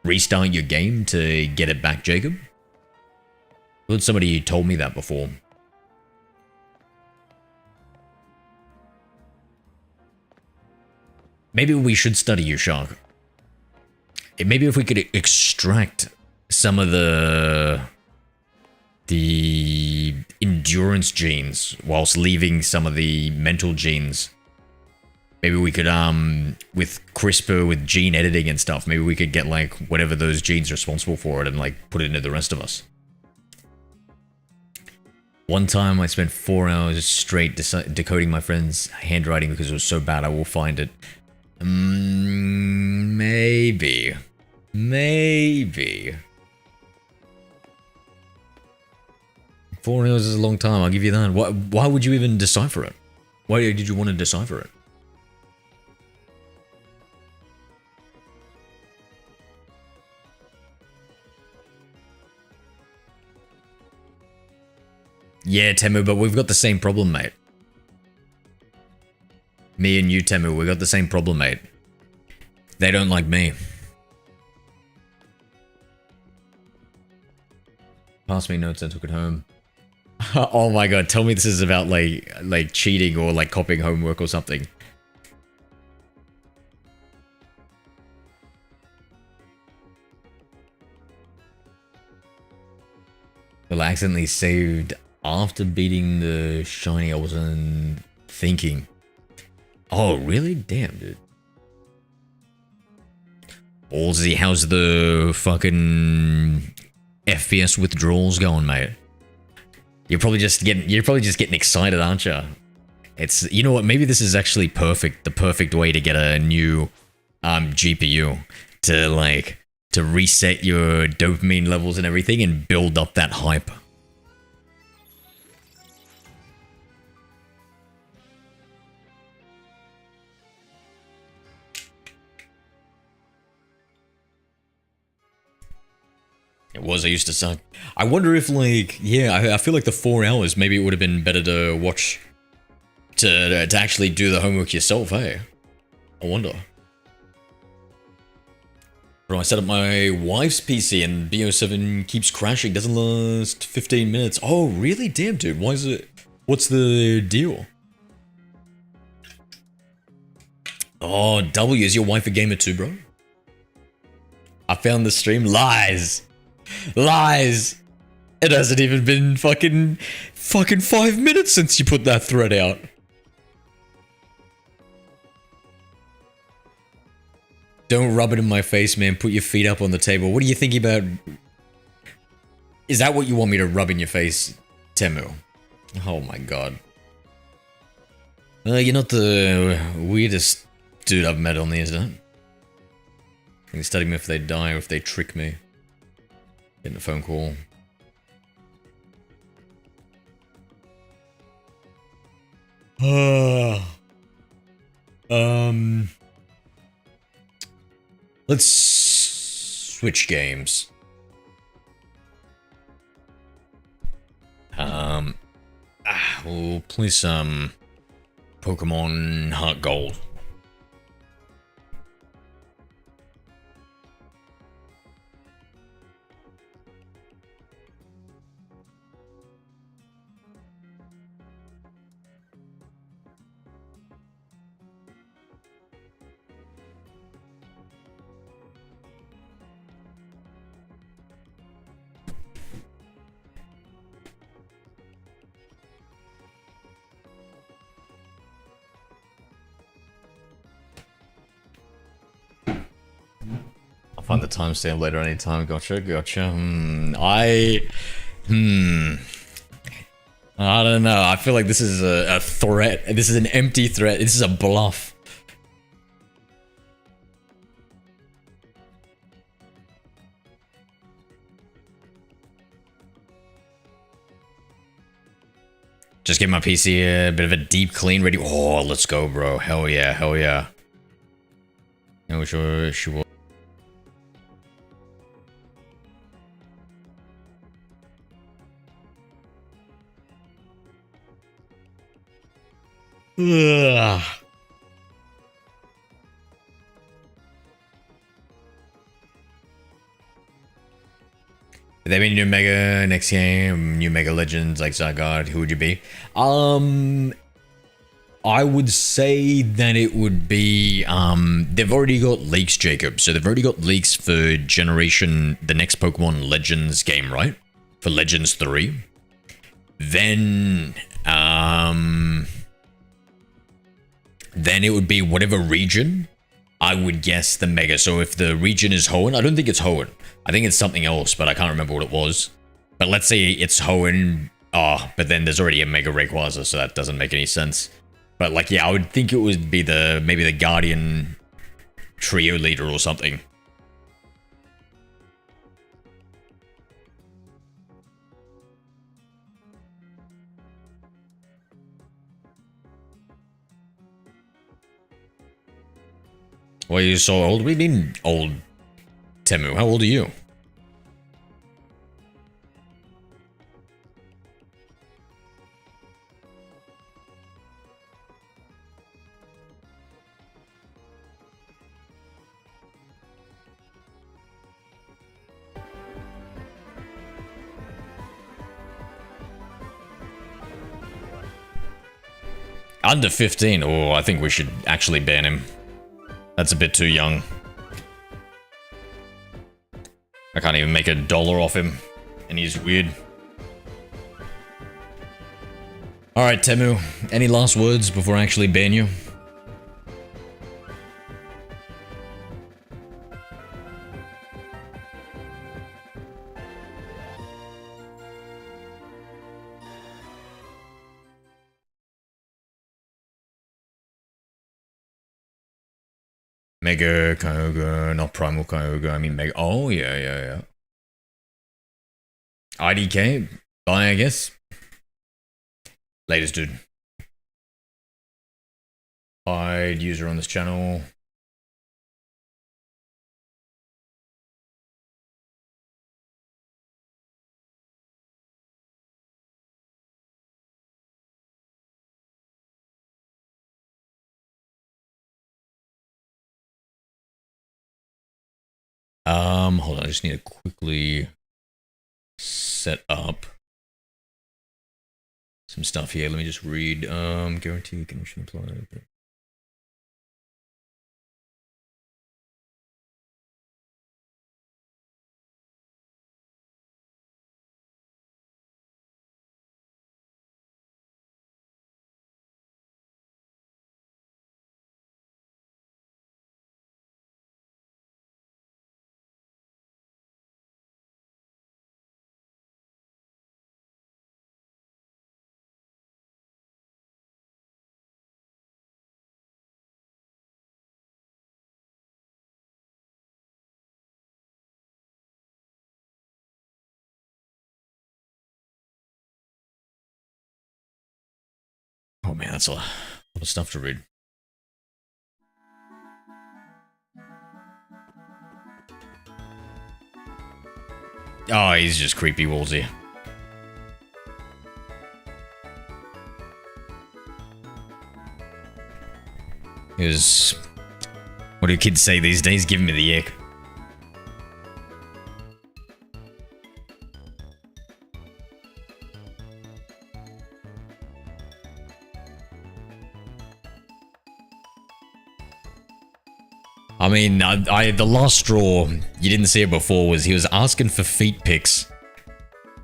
Speaker 1: restart your game to get it back, Jacob? I thought somebody told me that before. Maybe we should study you, Shark. Maybe if we could extract some of the endurance genes whilst leaving some of the mental genes. Maybe we could, with CRISPR, with gene editing and stuff, maybe we could get, like, whatever those genes are responsible for it and, like, put it into the rest of us. One time I spent 4 hours straight decoding my friend's handwriting because it was so bad. I will find it. Maybe. 4 hours is a long time, I'll give you that. Why would you even decipher it? Why did you want to decipher it? Yeah, Temu, but we've got the same problem, mate. Me and you, Temu, we got the same problem, mate. They don't like me. Pass me notes, I took it home. Oh my god, tell me this is about like cheating or like copying homework or something. Well, I accidentally saved after beating the shiny. I wasn't thinking. Oh, really? Damn, dude. Ballsy, how's the fucking FPS withdrawals going, mate? You're probably just getting excited, aren't you? It's, you know what? Maybe this is actually perfect. The perfect way to get a new GPU to reset your dopamine levels and everything and build up that hype. It was, I used to suck. I wonder if, like, yeah, I feel like the 4 hours, maybe it would have been better to watch, to actually do the homework yourself, hey? I wonder. Bro, I set up my wife's PC and BO7 keeps crashing, doesn't last 15 minutes. Oh, really? Damn, dude, why is it? What's the deal? Oh, W, is your wife a gamer too, bro? I found the stream. Lies! Lies! It hasn't even been fucking 5 minutes since you put that thread out. Don't rub it in my face, man. Put your feet up on the table. What are you thinking about? Is that what you want me to rub in your face, Temu? Oh my god. You're not the weirdest dude I've met on the internet. I can study me if they die or if they trick me. Getting a phone call. Let's switch games. We'll play some Pokemon Heart Gold. Find the timestamp later anytime. Gotcha. I don't know. I feel like this is a threat. This is an empty threat. This is a bluff. Just get my PC a bit of a deep clean ready. Oh, let's go, bro. Hell yeah. Hell yeah. No, sure. Ugh. If there be new Mega next game, new Mega Legends like Zygarde, who would you be? I would say that it would be, they've already got leaks, Jacob. So they've already got leaks for the next Pokemon Legends game, right? For Legends 3. Then it would be whatever region. I would guess the Mega. So if the region is Hoenn, I don't think it's Hoenn. I think it's something else, but I can't remember what it was. But let's say it's Hoenn. But then there's already a Mega Rayquaza, so that doesn't make any sense. But like, yeah, I would think it would be maybe the Guardian trio leader or something. Well, you're so old. What do you mean old, Temu? How old are you? Under 15? Oh, I think we should actually ban him. That's a bit too young. I can't even make $1 off him. And he's weird. Alright, Temu. Any last words before I actually ban you? Mega Kyogre, not Primal Kyogre, I mean Mega. Oh, yeah. IDK? Bye, I guess. Latest, dude. Hide user on this channel. Hold on, I just need to quickly set up some stuff here. Let me just read. Guarantee connection applied. Oh man, that's a lot of stuff to read. Oh, he's just creepy Woolsey. Is what do kids say these days? Give me the ick. I mean, the last straw, you didn't see it before, was he was asking for feet pics.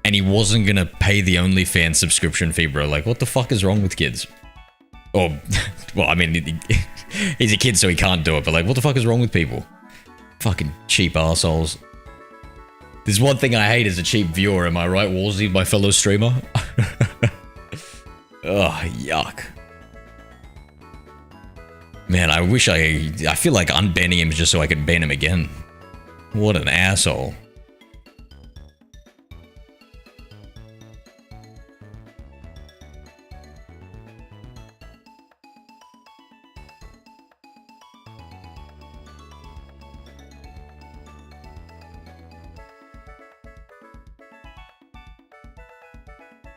Speaker 1: And he wasn't gonna pay the OnlyFans subscription fee, bro. Like, what the fuck is wrong with kids? Or, well, I mean, he's a kid, so he can't do it. But like, what the fuck is wrong with people? Fucking cheap assholes. There's one thing I hate as a cheap viewer, am I right, Wolsey, my fellow streamer? Ugh, yuck. Man, I wish I feel like unbanning him just so I could ban him again. What an asshole.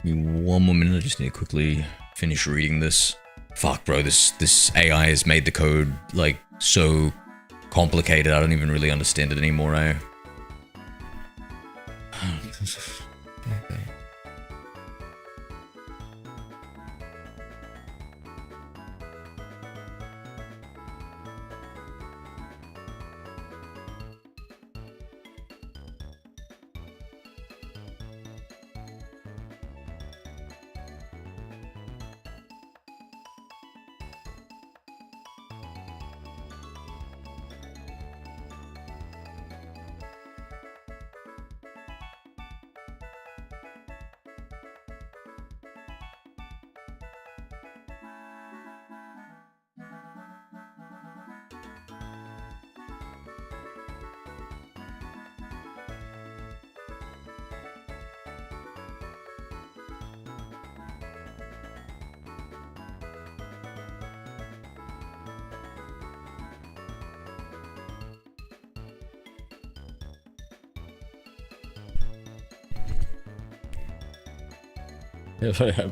Speaker 1: Give me one more minute, I just need to quickly finish reading this. Fuck, bro, this AI has made the code, like, so complicated, I don't even really understand it anymore, eh?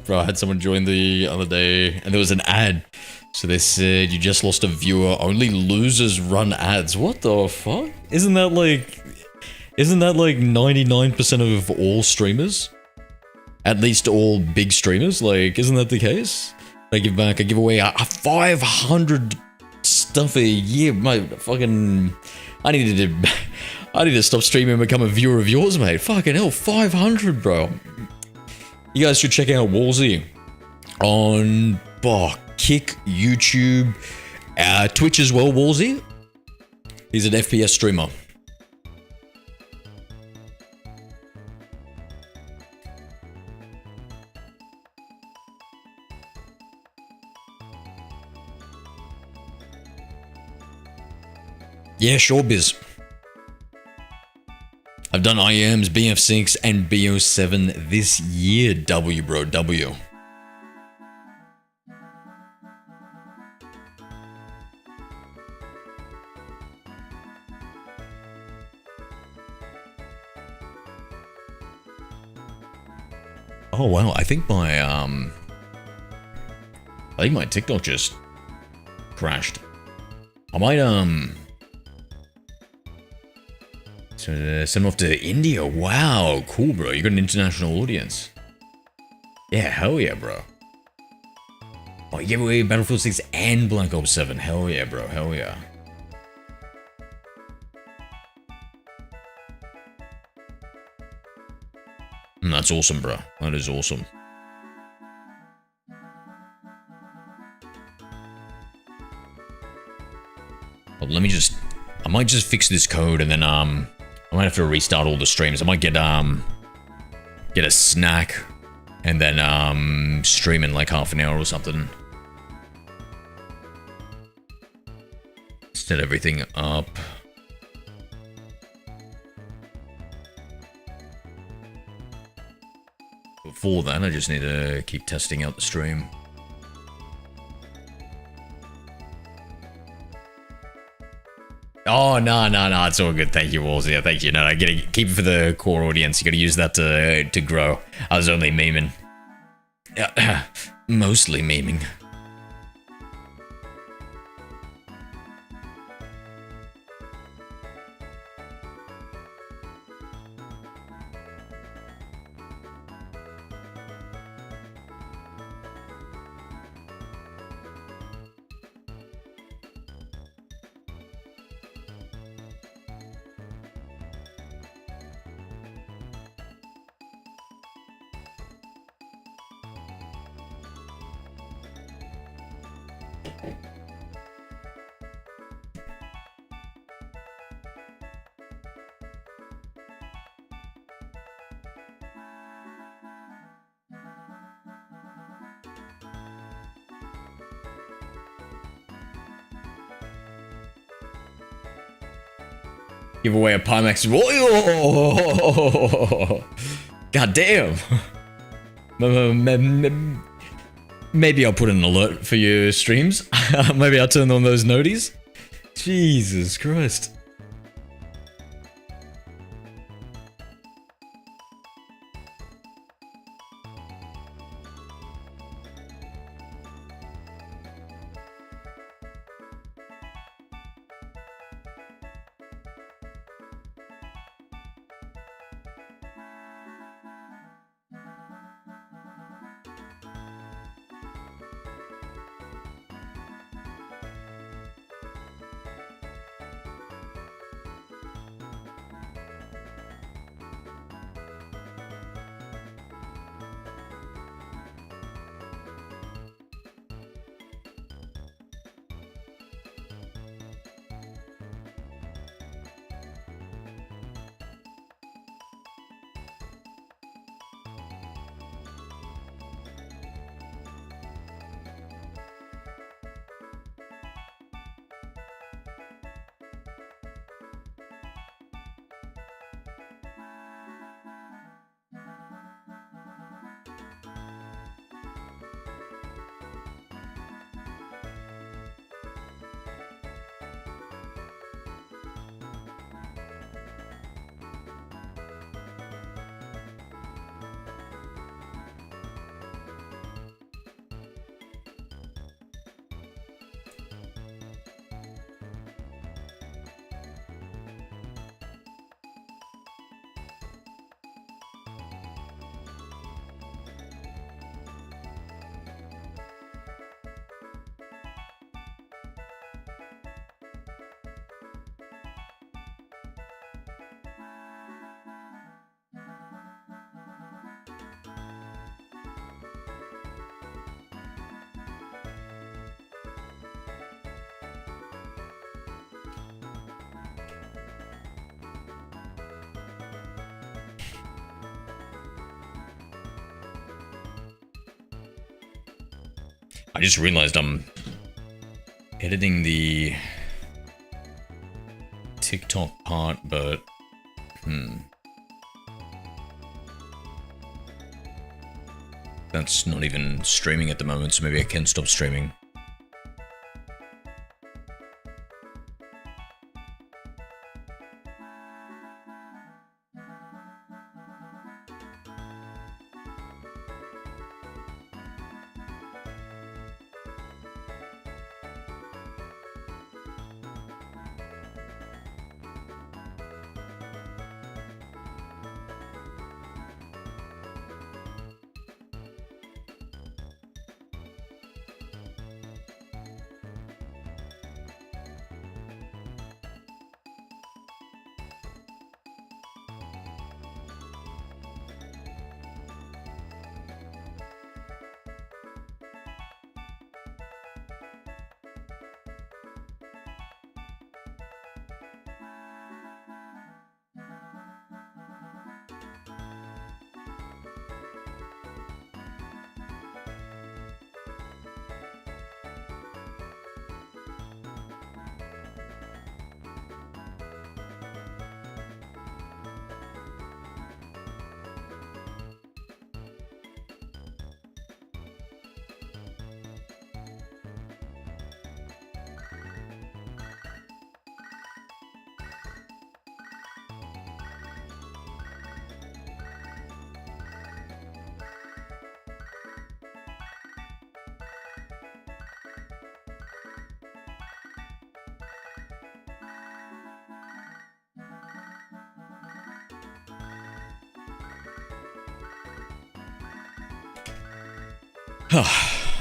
Speaker 1: Bro, I had someone join the other day and there was an ad. So they said, you just lost a viewer, only losers run ads. What the fuck? Isn't that like 99% of all streamers? At least all big streamers? Like, isn't that the case? I give away a 500 stuff a year. My fucking, I need to stop streaming and become a viewer of yours, mate. Fucking hell, 500, bro. You guys should check out Wolsey on Kick, YouTube, Twitch as well, Wolsey. He's an FPS streamer. Yeah, sure, Biz. I've done IMs, BF6, and BO7 this year, W, bro, W. Oh, wow, I think my TikTok just crashed. I might, send off to India. Wow, cool, bro. You got an international audience. Yeah, hell yeah, bro. Oh, you gave away Battlefield 6 and Black Ops 7. Hell yeah, bro. Hell yeah. That's awesome, bro. That is awesome. Well, I might just fix this code and then, I might have to restart all the streams. I might get a snack and then, stream in like half an hour or something. Set everything up. Before that, I just need to keep testing out the stream. Oh, no, it's all good. Thank you, Walls. Yeah, thank you. No, I gotta keep it for the core audience. You gotta use that to grow. I was only memeing. Mostly memeing. Give away a Pimax. Whoa! God damn. Maybe I'll put an alert for your streams. Maybe I'll turn on those noties. Jesus Christ. I just realized I'm editing the TikTok part, but that's not even streaming at the moment, so maybe I can stop streaming.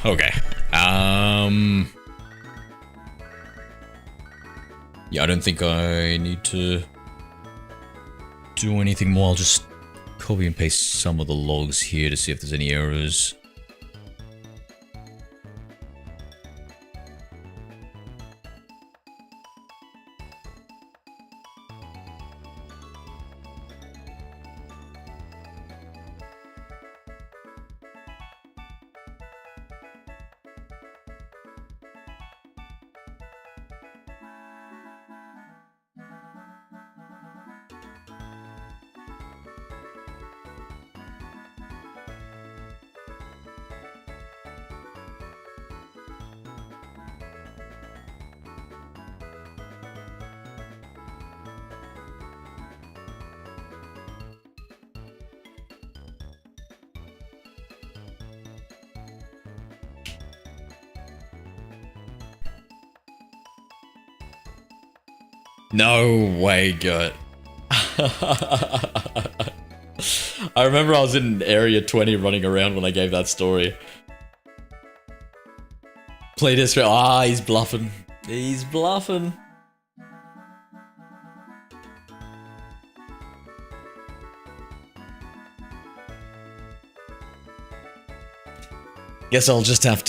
Speaker 1: Okay. Yeah, I don't think I need to do anything more. I'll just copy and paste some of the logs here to see if there's any errors. No way, Gert. I remember I was in Area 20 running around when I gave that story. Play this. Ah, he's bluffing. He's bluffing. Guess I'll just have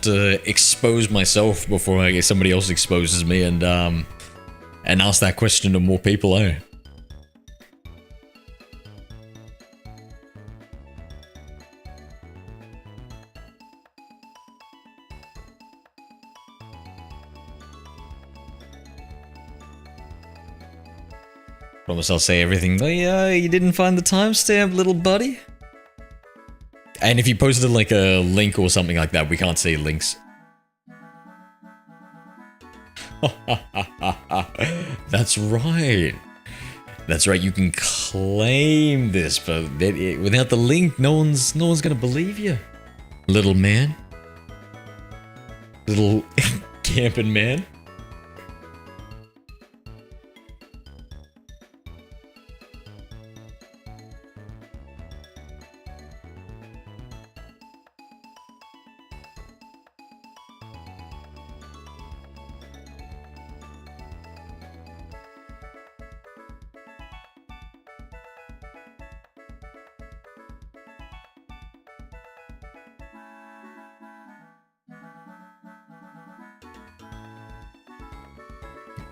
Speaker 1: to expose myself before somebody else exposes me and ask that question to more people, eh? Promise I'll say everything. Oh, yeah, you didn't find the timestamp, little buddy? And if you posted like a link or something like that, we can't see links. That's right. That's right, you can claim this, but without the link, no one's gonna believe you. Little man. Little camping man.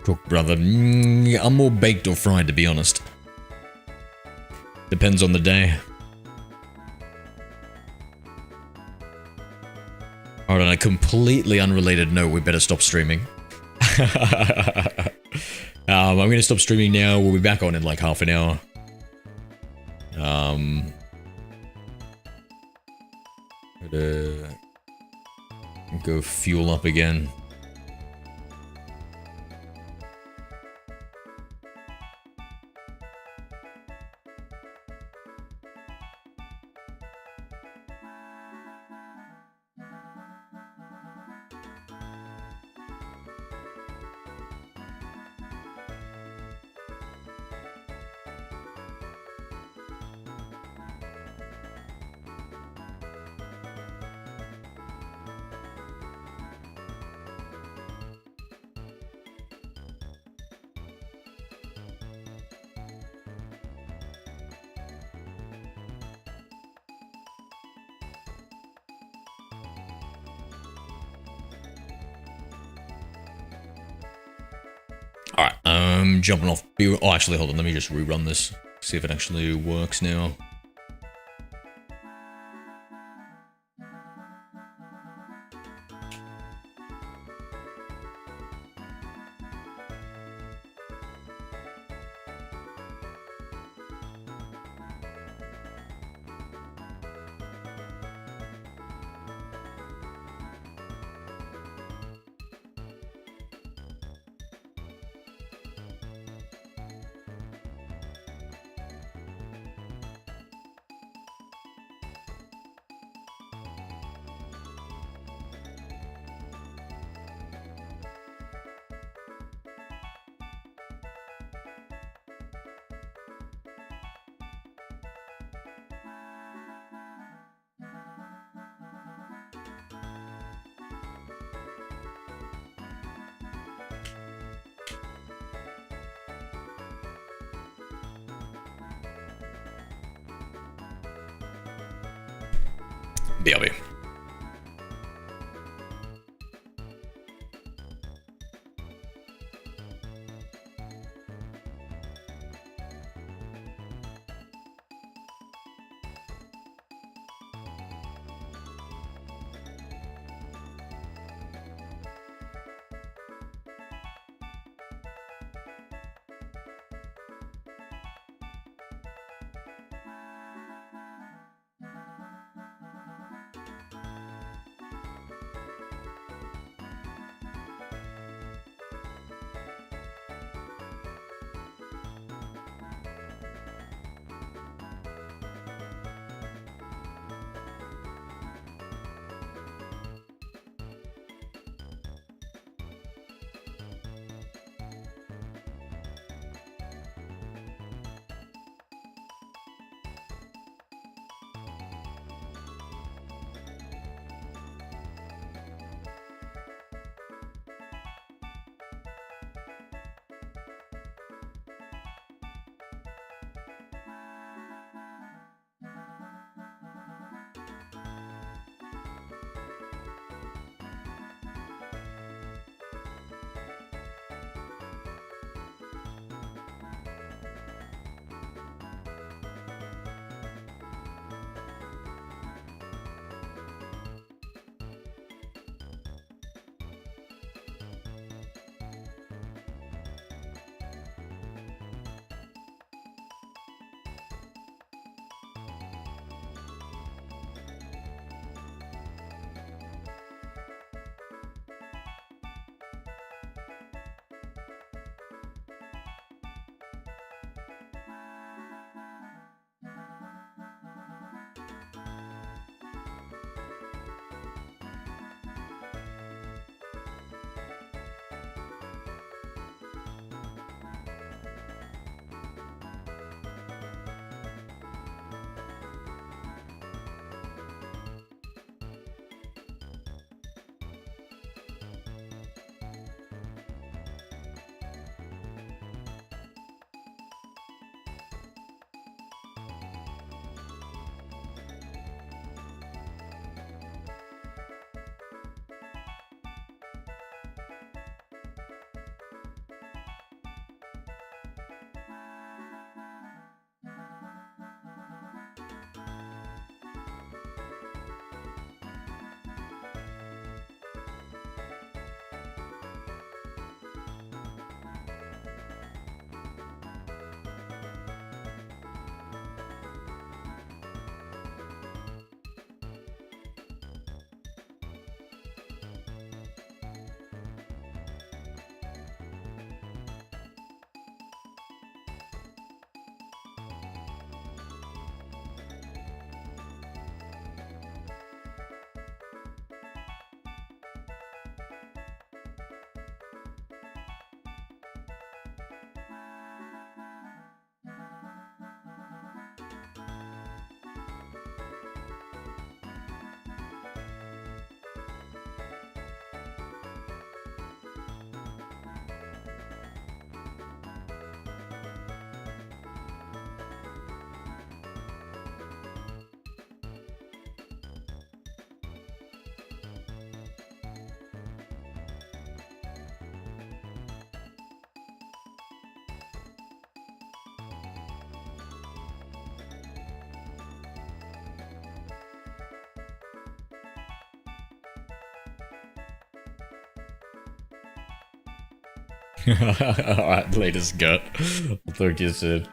Speaker 1: Cook, brother. I'm more baked or fried, to be honest. Depends on the day. Alright, on a completely unrelated note, we better stop streaming. I'm gonna stop streaming now. We'll be back on in like half an hour. Gotta go fuel up again. Alright, jumping off. Oh, actually, hold on. Let me just rerun this. See if it actually works now. BRB. Alright, latest gut. I'll talk to you soon.